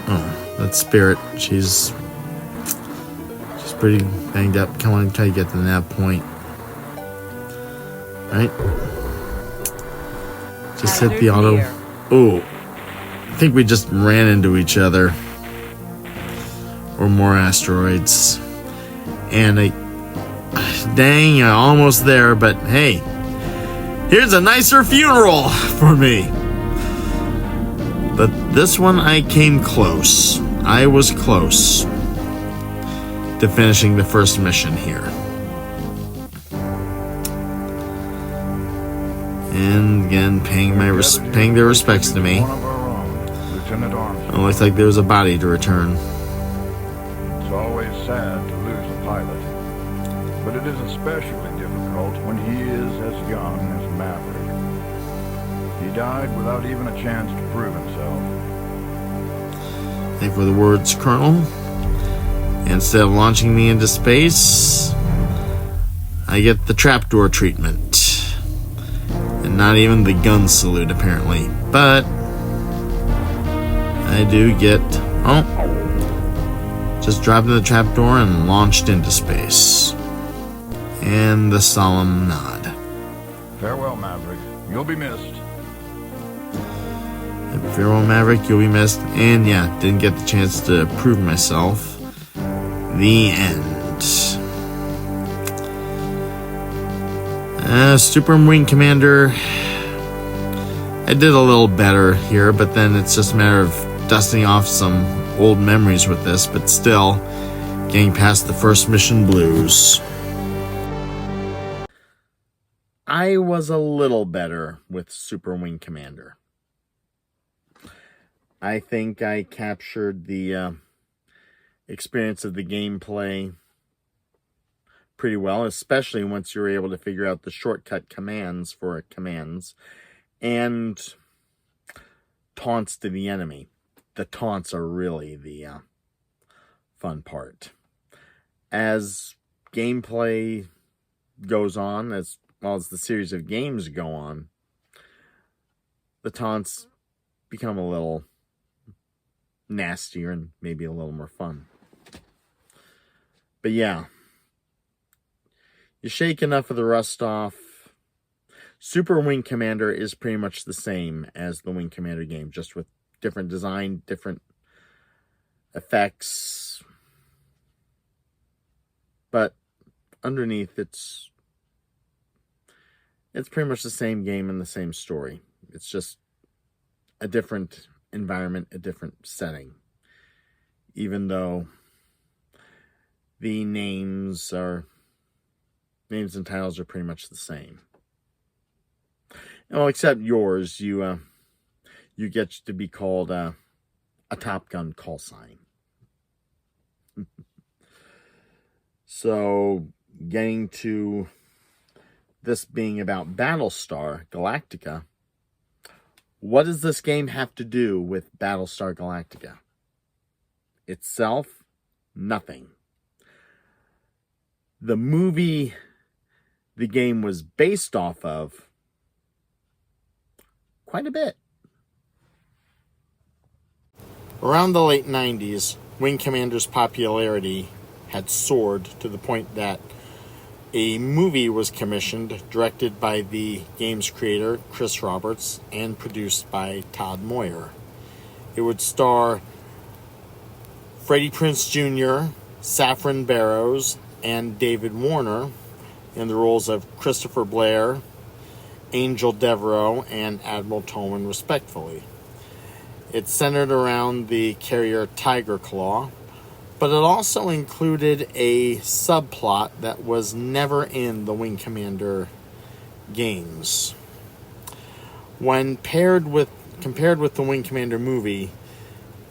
oh, that's Spirit. She's pretty banged up. Come on, try to get to the nav point. Right? Just hit the auto. Oh, I think we just ran into each other. Or more asteroids. And dang, I'm almost there, but hey, here's a nicer funeral for me. But this one I came close. I was close to finishing the first mission here. And again, paying their respects to me. One of our own, Lieutenant Armstrong. It looks like there was a body to return. It's always sad to lose a pilot, but it is especially difficult when he is as young as Maverick. He died without even a chance to prove himself. Thank you for the words, Colonel. Instead of launching me into space, I get the trapdoor treatment. And not even the gun salute, apparently. But I do get... Oh. Just dropped in the trapdoor and launched into space. And the solemn nod. Farewell, Maverick. You'll be missed. Farewell, Maverick. You'll be missed. And yeah, didn't get the chance to prove myself. The end. Super Wing Commander. I did a little better here, but then it's just a matter of dusting off some old memories with this, but still getting past the first mission blues. I was a little better with Super Wing Commander. I think I captured the experience of the gameplay pretty well, especially once you're able to figure out the shortcut commands for commands and taunts to the enemy. The taunts are really the fun part. As gameplay goes on, as well as the series of games go on, the taunts become a little nastier and maybe a little more fun. But yeah, you shake enough of the rust off. Super Wing Commander is pretty much the same as the Wing Commander game, just with different design, different effects. But underneath, it's pretty much the same game and the same story. It's just a different environment, a different setting. Even though the names and titles are pretty much the same. Well, except yours, you get to be called a Top Gun call sign. So, getting to this being about Battlestar Galactica, what does this game have to do with Battlestar Galactica? Itself, nothing. The movie the game was based off of, quite a bit. Around the late 90s, Wing Commander's popularity had soared to the point that a movie was commissioned, directed by the game's creator, Chris Roberts, and produced by Todd Moyer. It would star Freddie Prinze Jr., Saffron Barrows, and David Warner in the roles of Christopher Blair, Angel Devereaux, and Admiral Tolman, respectively. It's centered around the carrier Tiger Claw, but it also included a subplot that was never in the Wing Commander games. When compared with the Wing Commander movie,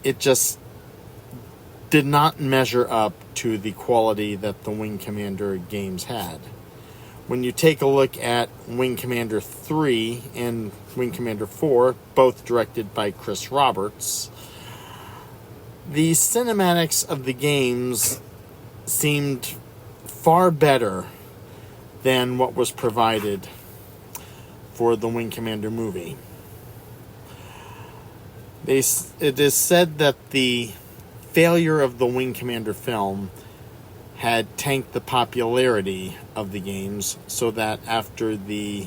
it just did not measure up to the quality that the Wing Commander games had. When you take a look at Wing Commander 3 and Wing Commander 4, both directed by Chris Roberts, the cinematics of the games seemed far better than what was provided for the Wing Commander movie. It is said that the failure of the Wing Commander film had tanked the popularity of the games, so that after the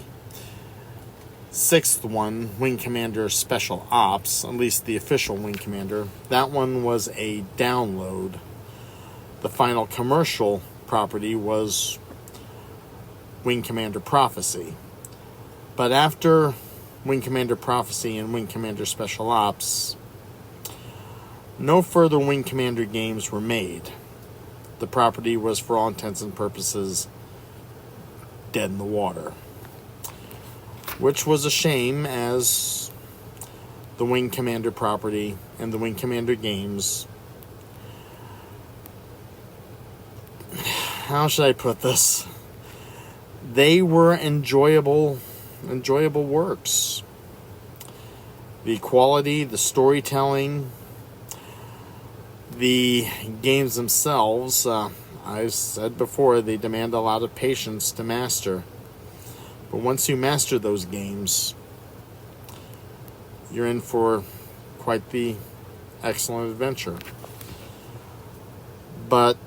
sixth one, Wing Commander Special Ops, at least the official Wing Commander, that one was a download. The final commercial property was Wing Commander Prophecy. But after Wing Commander Prophecy and Wing Commander Special Ops, no further Wing Commander games were made. The property was, for all intents and purposes, dead in the water. Which was a shame, as the Wing Commander property and the Wing Commander games, how should I put this? They were enjoyable works. The quality, the storytelling, the games themselves, I've said before, they demand a lot of patience to master. But once you master those games, you're in for quite the excellent adventure. But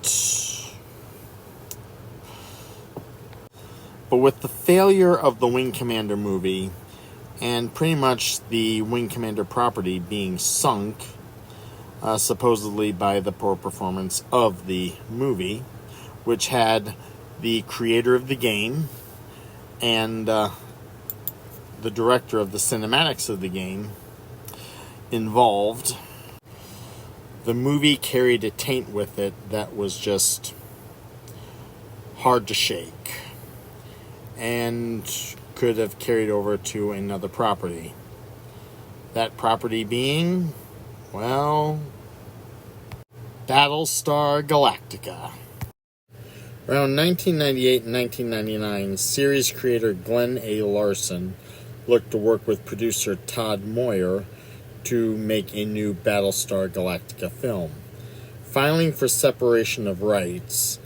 with the failure of the Wing Commander movie, and pretty much the Wing Commander property being sunk, supposedly by the poor performance of the movie, which had the creator of the game and the director of the cinematics of the game involved, the movie carried a taint with it that was just hard to shake, and could have carried over to another property. That property being, well, Battlestar Galactica. Around 1998 and 1999, series creator Glen Larson looked to work with producer Todd Moyer to make a new Battlestar Galactica film. Filing for separation of rights,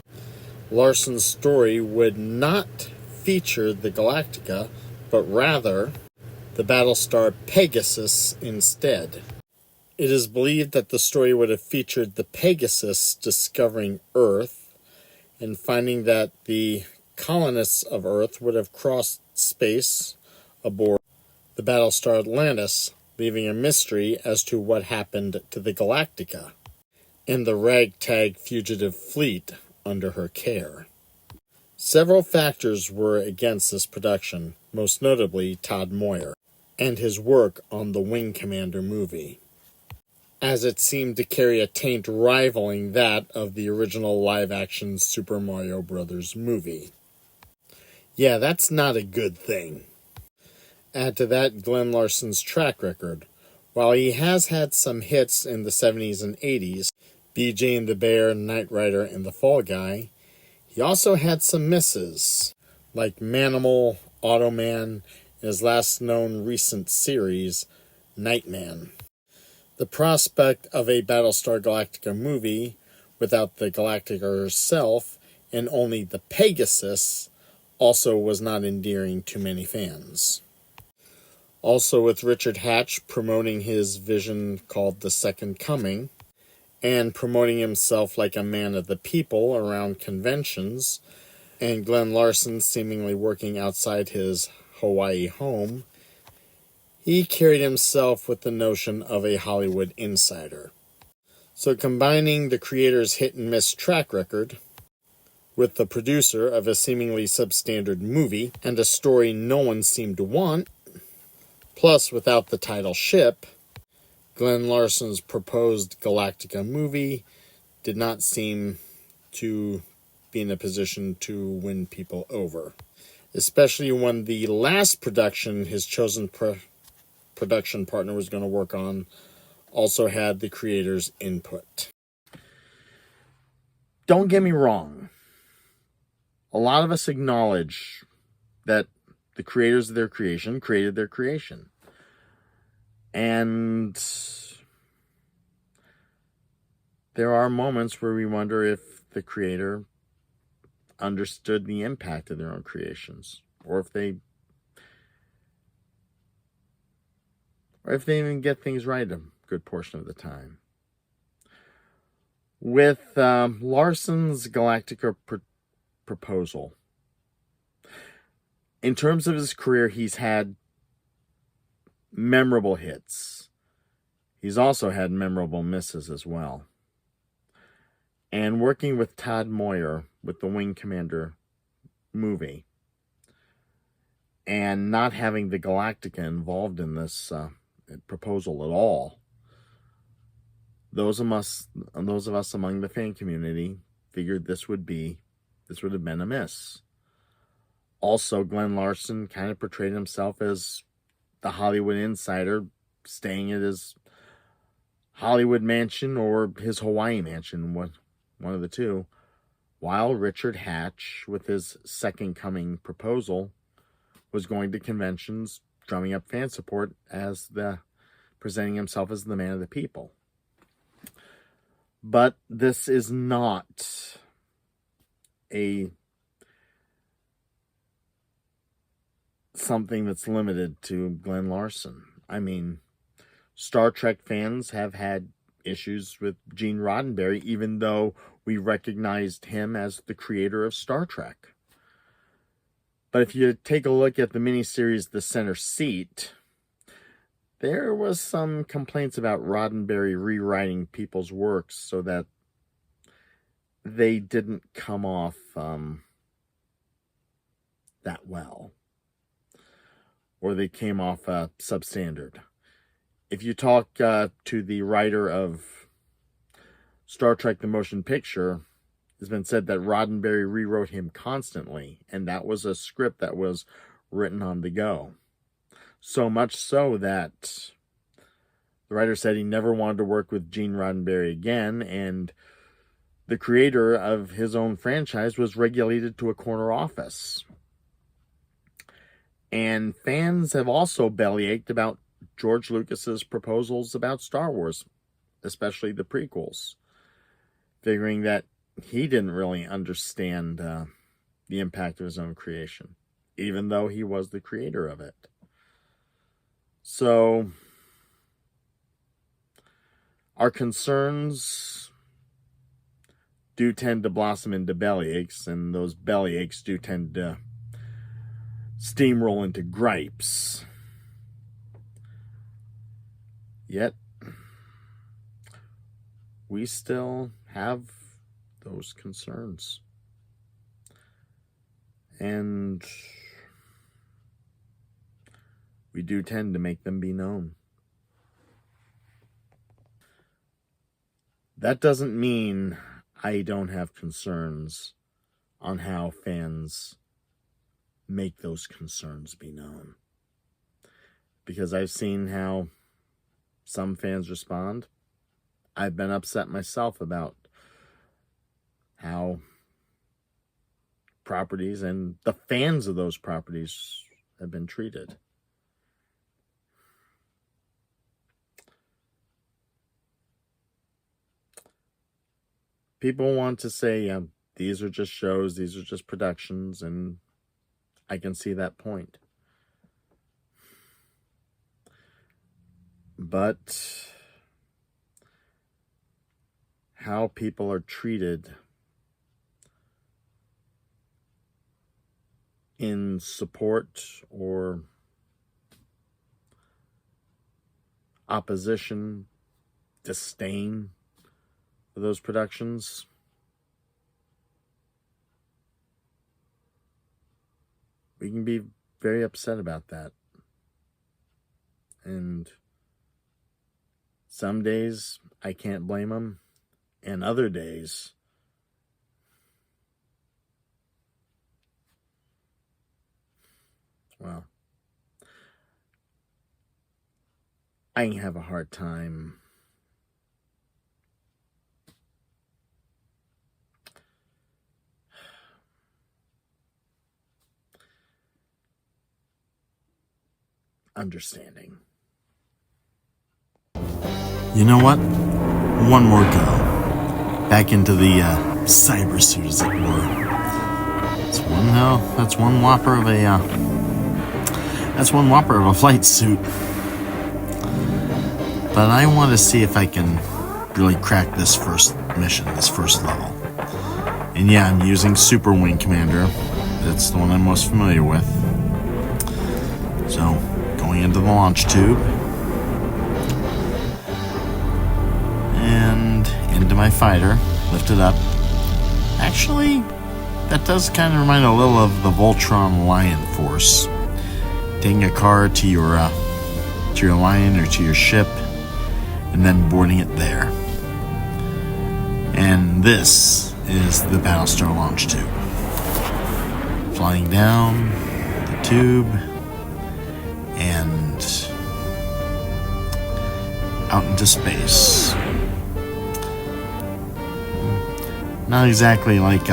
Larson's story would not feature the Galactica, but rather the Battlestar Pegasus instead. It is believed that the story would have featured the Pegasus discovering Earth and finding that the colonists of Earth would have crossed space aboard the Battlestar Atlantis, leaving a mystery as to what happened to the Galactica and the ragtag fugitive fleet under her care. Several factors were against this production, most notably Todd Moyer and his work on the Wing Commander movie, as it seemed to carry a taint rivaling that of the original live-action Super Mario Bros. Movie. Yeah, that's not a good thing. Add to that Glen Larson's track record. While he has had some hits in the 70s and 80s, BJ and the Bear, Knight Rider, and the Fall Guy, he also had some misses, like Manimal, Automan, and his last known recent series, Nightman. The prospect of a Battlestar Galactica movie without the Galactica herself and only the Pegasus also was not endearing to many fans. Also, with Richard Hatch promoting his vision called The Second Coming, and promoting himself like a man of the people around conventions, and Glen Larson seemingly working outside his Hawaii home, he carried himself with the notion of a Hollywood insider. So combining the creator's hit-and-miss track record with the producer of a seemingly substandard movie and a story no one seemed to want, plus without the title ship, Glen Larson's proposed Galactica movie did not seem to be in a position to win people over, especially when the last production his chosen production partner was going to work on also had the creator's input. Don't get me wrong. A lot of us acknowledge that the creators of their creation created their creation. And there are moments where we wonder if the creator understood the impact of their own creations, or if they or if they even get things right a good portion of the time. With Larson's Galactica proposal, in terms of his career, he's had memorable hits. He's also had memorable misses as well. And working with Todd Moyer with the Wing Commander movie, and not having the Galactica involved in this proposal at all, those of us among the fan community figured this would have been a miss. Also, Glen Larson kind of portrayed himself as the Hollywood insider, staying at his Hollywood mansion or his Hawaii mansion, one of the two, while Richard Hatch, with his Second Coming proposal, was going to conventions, drumming up fan support presenting himself as the man of the people. But this is not something that's limited to Glen Larson. I mean, Star Trek fans have had issues with Gene Roddenberry, even though we recognized him as the creator of Star Trek. But if you take a look at the miniseries The Center Seat, there was some complaints about Roddenberry rewriting people's works so that they didn't come off that well, or they came off substandard. If you talk to the writer of Star Trek The Motion Picture, it's been said that Roddenberry rewrote him constantly, and that was a script that was written on the go. So much so that the writer said he never wanted to work with Gene Roddenberry again, and the creator of his own franchise was relegated to a corner office. And fans have also bellyached about George Lucas's proposals about Star Wars, especially the prequels, figuring that he didn't really understand the impact of his own creation, even though he was the creator of it. So, our concerns do tend to blossom into bellyaches, and those bellyaches do tend to steamroll into gripes. Yet, we still have those concerns. And we do tend to make them be known. That doesn't mean I don't have concerns on how fans make those concerns be known. Because I've seen how some fans respond. I've been upset myself about how properties and the fans of those properties have been treated. People want to say, these are just shows, these are just productions, and I can see that point. But how people are treated in support or opposition, disdain for those productions, we can be very upset about that. And some days I can't blame them, and other days well, I have a hard time understanding. You know what? One more go. Back into the cyber suit, as it were. That's one whopper of a flight suit. But I want to see if I can really crack this first mission, this first level. And yeah, I'm using Super Wing Commander. That's the one I'm most familiar with. So, going into the launch tube. And into my fighter. Lift it up. Actually, that does kind of remind a little of the Voltron Lion Force. Taking a car to your Lion or to your ship, and then boarding it there. And this is the Battlestar launch tube. Flying down the tube and out into space. Not exactly like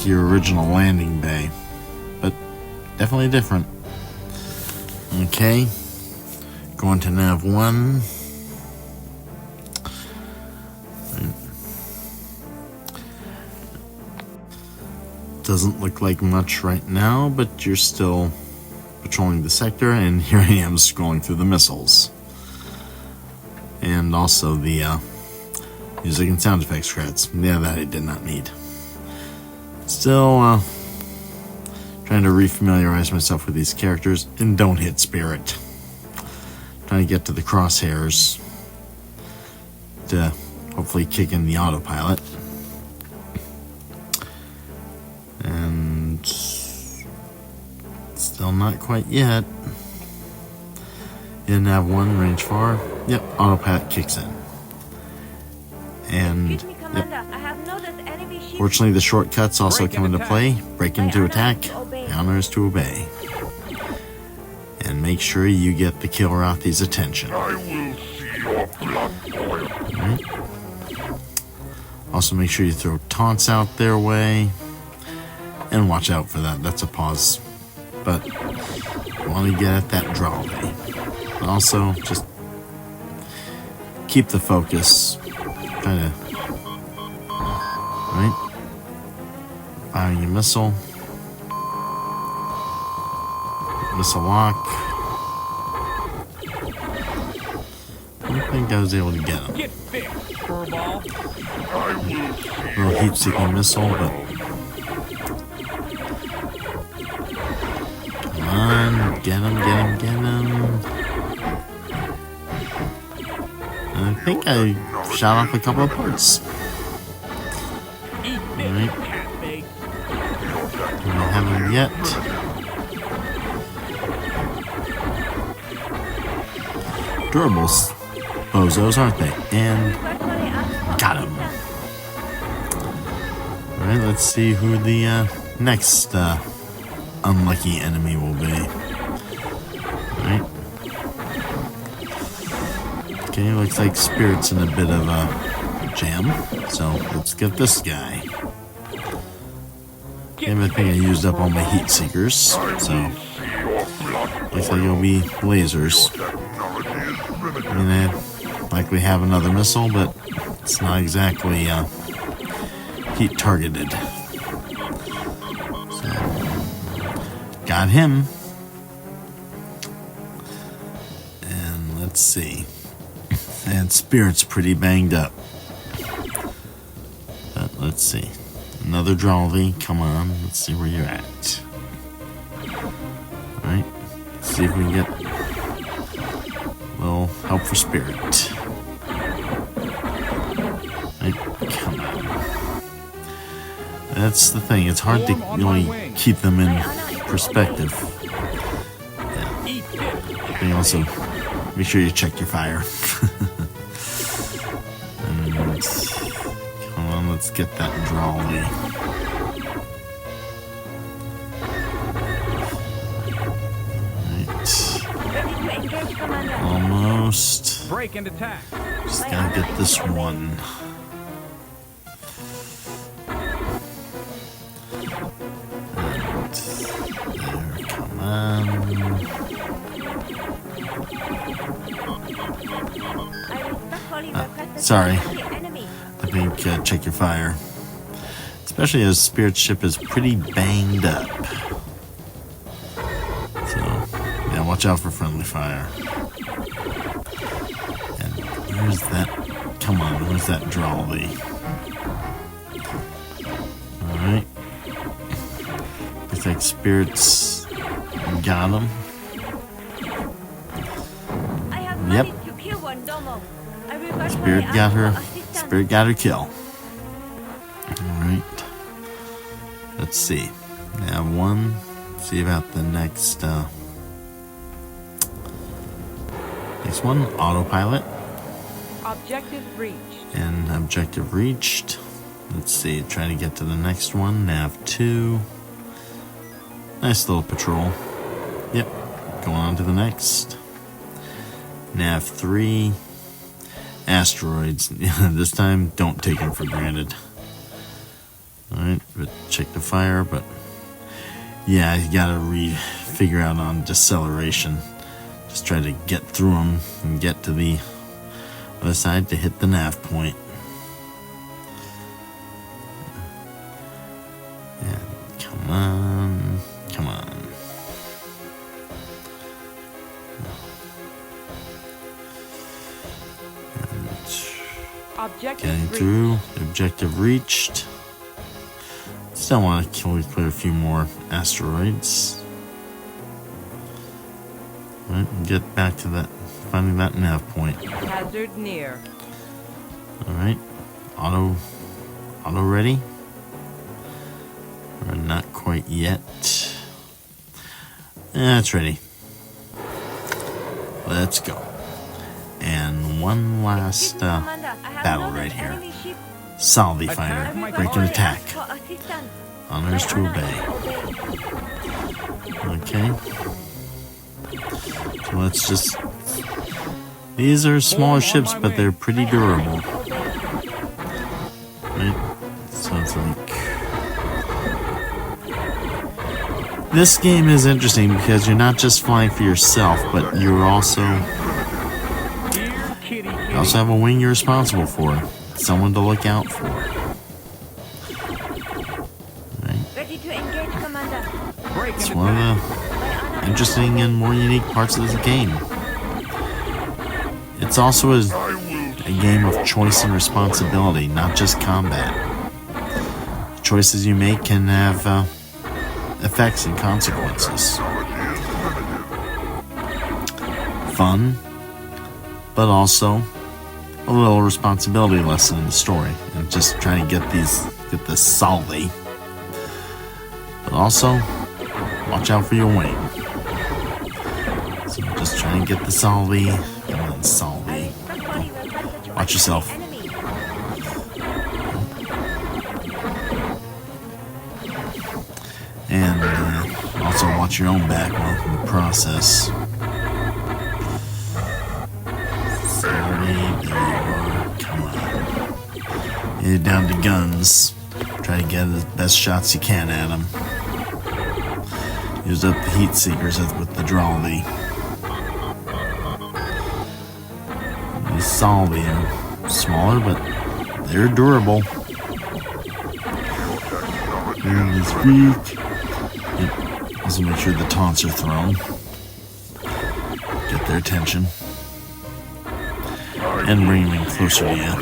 your original landing bay, but definitely different. Okay, going to Nav 1. Doesn't look like much right now, but you're still patrolling the sector, and here I am scrolling through the missiles. And also the music and sound effects credits. Yeah, that I did not need. Still trying to refamiliarize myself with these characters, and don't hit Spirit. Trying to get to the crosshairs to hopefully kick in the autopilot. And still not quite yet. In Nav 1, range 4. Yep, autopilot kicks in. And Excuse me, Commander. I have noticed enemy ships. fortunately, the shortcuts also come into play. Break into My attack, honor is to obey. honor is to obey. And make sure you get the Kilrathi's attention. Right. Also make sure you throw taunts out their way. And watch out for that. That's a pause. But you want to get at that draw way. But also, just keep the focus. Try to... Right? Firing a missile. Missile lock. I don't think I was able to get him. Get fixed, furball. Little heat-seeking missile, but... Come on, get him, get him, get him. I think I shot off a couple of parts. Alright. Don't have him yet. Durables. Bozos, aren't they? And got him. Alright, let's see who the next unlucky enemy will be. Alright. Okay, looks like Spirit's in a bit of a jam. So let's get this guy. Okay, I think I used up all my heat seekers. So looks like it'll be lasers. I mean, I likely have another missile, but it's not exactly heat targeted. So, got him. And let's see. And Spirit's pretty banged up. But let's see. Another Drawley, come on. Let's see where you're at. Alright. Let's see if we can get little help for Spirit. Right, come on. That's the thing. It's hard to really keep them in perspective. Yeah. And also, make sure you check your fire. And come on, let's get that Drawley. Almost. Break and attack. Just gotta get this one. And there, come on. Sorry. I think check your fire. Especially as Spirit's ship is pretty banged up. So, yeah, watch out for friendly fire. Where's that? Come on, where's that Drawley? Alright. Looks like Spirit's got him. I have Yep. managed to kill one Domo. I regretfully Spirit ask got for her. assistance. Spirit got her kill. Alright. Let's see. Now one. See about the next next one. Autopilot. Objective reached. And objective reached. Let's see. Trying to get to the next one. Nav 2. Nice little patrol. Yep. Going on to the next. Nav 3. Asteroids. This time, don't take them for granted. Alright, but check the fire, but yeah, you gotta figure out on deceleration. Just try to get through them and get to the other side to hit the nav point. Yeah, come on, come on. Objective Getting reached. through, objective reached. Still want to clear a few more asteroids. Right, and get back to that, finding that nav point. Hazard near. Alright, auto ready? Or not quite yet. Yeah, it's ready. Let's go. And one last Commander, I have battle noted right here. enemy ship. Salvi I fighter, break and regretfully attack. ask for assistance. Honors to My obey. honor is Okay. So let's just... These are smaller ships, but they're pretty durable. Right? So it's like... This game is interesting because you're not just flying for yourself, but you're also... You also have a wing you're responsible for. Someone to look out for. ready to engage, Commander. It's one of the interesting and more unique parts of this game. It's also a game of choice and responsibility, not just combat. The choices you make can have effects and consequences. Fun, but also a little responsibility lesson in the story, and just trying to get this Salvi. But also, watch out for your wing. So just try and get the Salvi. Come on, Salvi. Watch yourself. And also watch your own back while in the process. Salvi, there you are. Come on. Head down to guns. Try to get the best shots you can at them. Use up the heat seekers with the Drawley. These Salvi are smaller, but they're durable. These weak. Yep. Also make sure the taunts are thrown. Get their attention. And bring them in closer to you.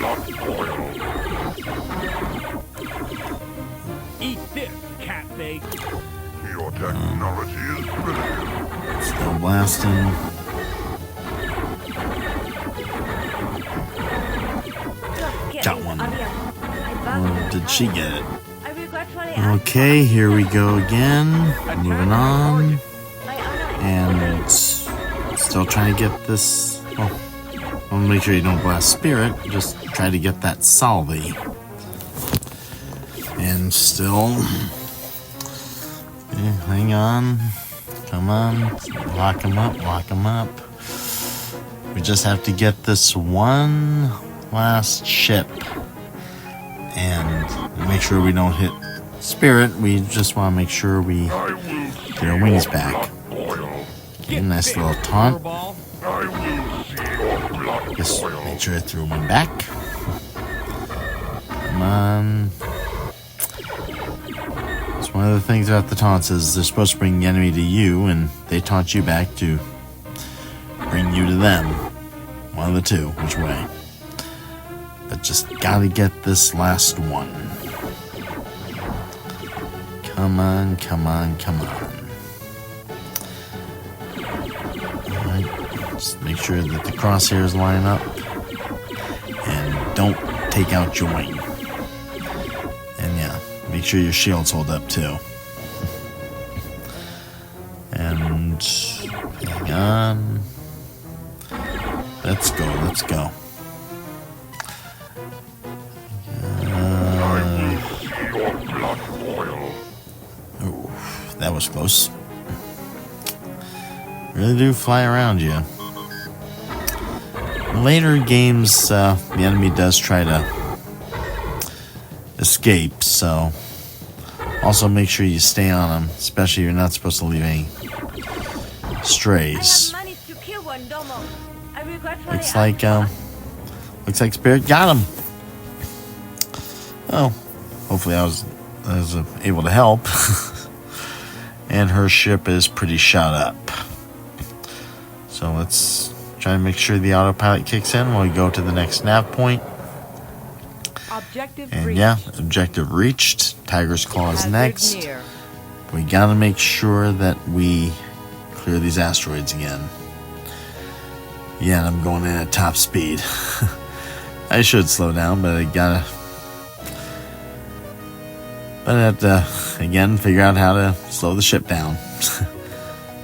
Eat this, cat bait. Your technology is brilliant. Still blasting. Got one. Or did she get it? I regretfully ask Okay, here we go again. Moving on. my honor And still trying to get this. Well, I want to make sure you don't blast Spirit. Just try to get that Salvi. And still. Okay, hang on. Come on. Lock him up. Lock him up. We just have to get this one last ship. And make sure we don't hit Spirit. We just want to make sure we get our wings back. Okay, nice little taunt. Just make sure I threw one back. Come on. It's one of the things about the taunts is they're supposed to bring the enemy to you, and they taunt you back to bring you to them. One of the two, which way? just gotta get this last one. Come on, come on, come on. Alright, just make sure that the crosshairs line up. And don't take out your wing. And yeah, make sure your shields hold up too. And hang on. Let's go, let's go. That was close. Really do fly around you. In later games, the enemy does try to escape, so also make sure you stay on them, especially if you're not supposed to leave any strays. Looks like Spirit got him. Oh, hopefully I was able to help. And her ship is pretty shot up. So let's try and make sure the autopilot kicks in when we go to the next nav point. Objective and reached. Yeah, objective reached. Tiger's Claw is Hazard next. near. We gotta make sure that we clear these asteroids again. Yeah, and I'm going in at top speed. I should slow down, but I gotta... But I have to, again, figure out how to slow the ship down.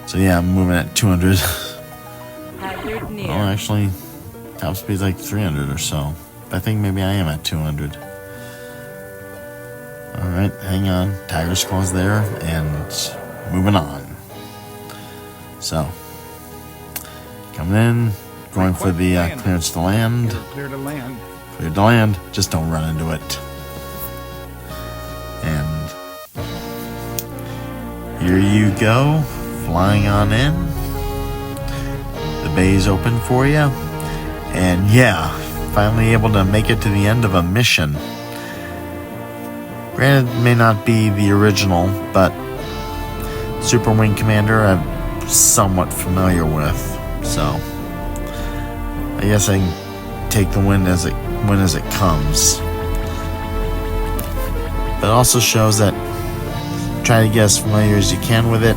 So yeah, I'm moving at 200. Hazard near. Oh, actually, top speed's like 300 or so. I think maybe I am at 200. Alright, hang on. Tiger's Claw's there, and moving on. So, coming in, going for the clearance to land. Clear to land. Clear to land, just don't run into it. And here you go, flying on in. The bay's open for you. And yeah, finally able to make it to the end of a mission. Granted, it may not be the original, but Super Wing Commander I'm somewhat familiar with. So I guess I can take the win as it comes. But it also shows that try to get as familiar as you can with it.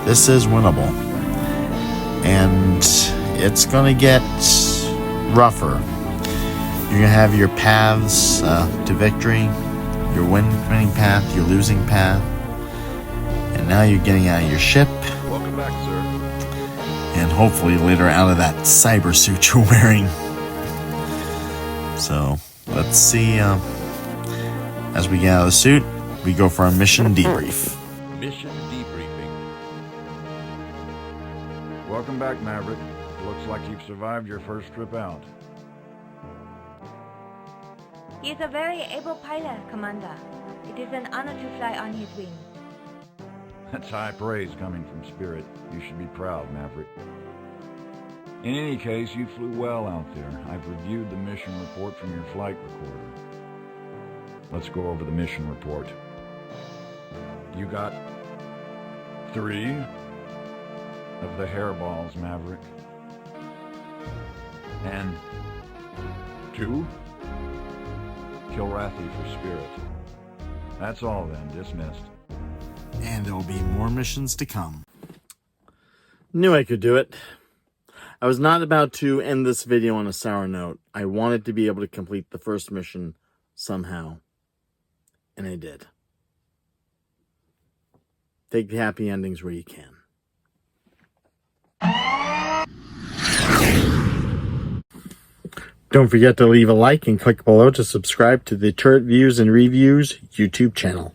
This is winnable. And it's going to get rougher. You're going to have your paths to victory, your winning path, your losing path. And now you're getting out of your ship. Welcome back, sir. And hopefully later out of that cyber suit you're wearing. So, let's see... as we get out of the suit, we go for our mission debrief. Mission debriefing. Welcome back, Maverick. Looks like you've survived your first trip out. He is a very able pilot, Commander. It is an honor to fly on his wing. That's high praise coming from Spirit. You should be proud, Maverick. In any case, you flew well out there. I've reviewed the mission report from your flight recorder. Let's go over the mission report. You got 3 of the hairballs, Maverick. And 2 Kilrathi for Spirit. That's all then, dismissed. And there will be more missions to come. Knew I could do it. I was not about to end this video on a sour note. I wanted to be able to complete the first mission somehow. And I did. Take the happy endings where you can. Don't forget to leave a like and click below to subscribe to the Turret Views and Reviews YouTube channel.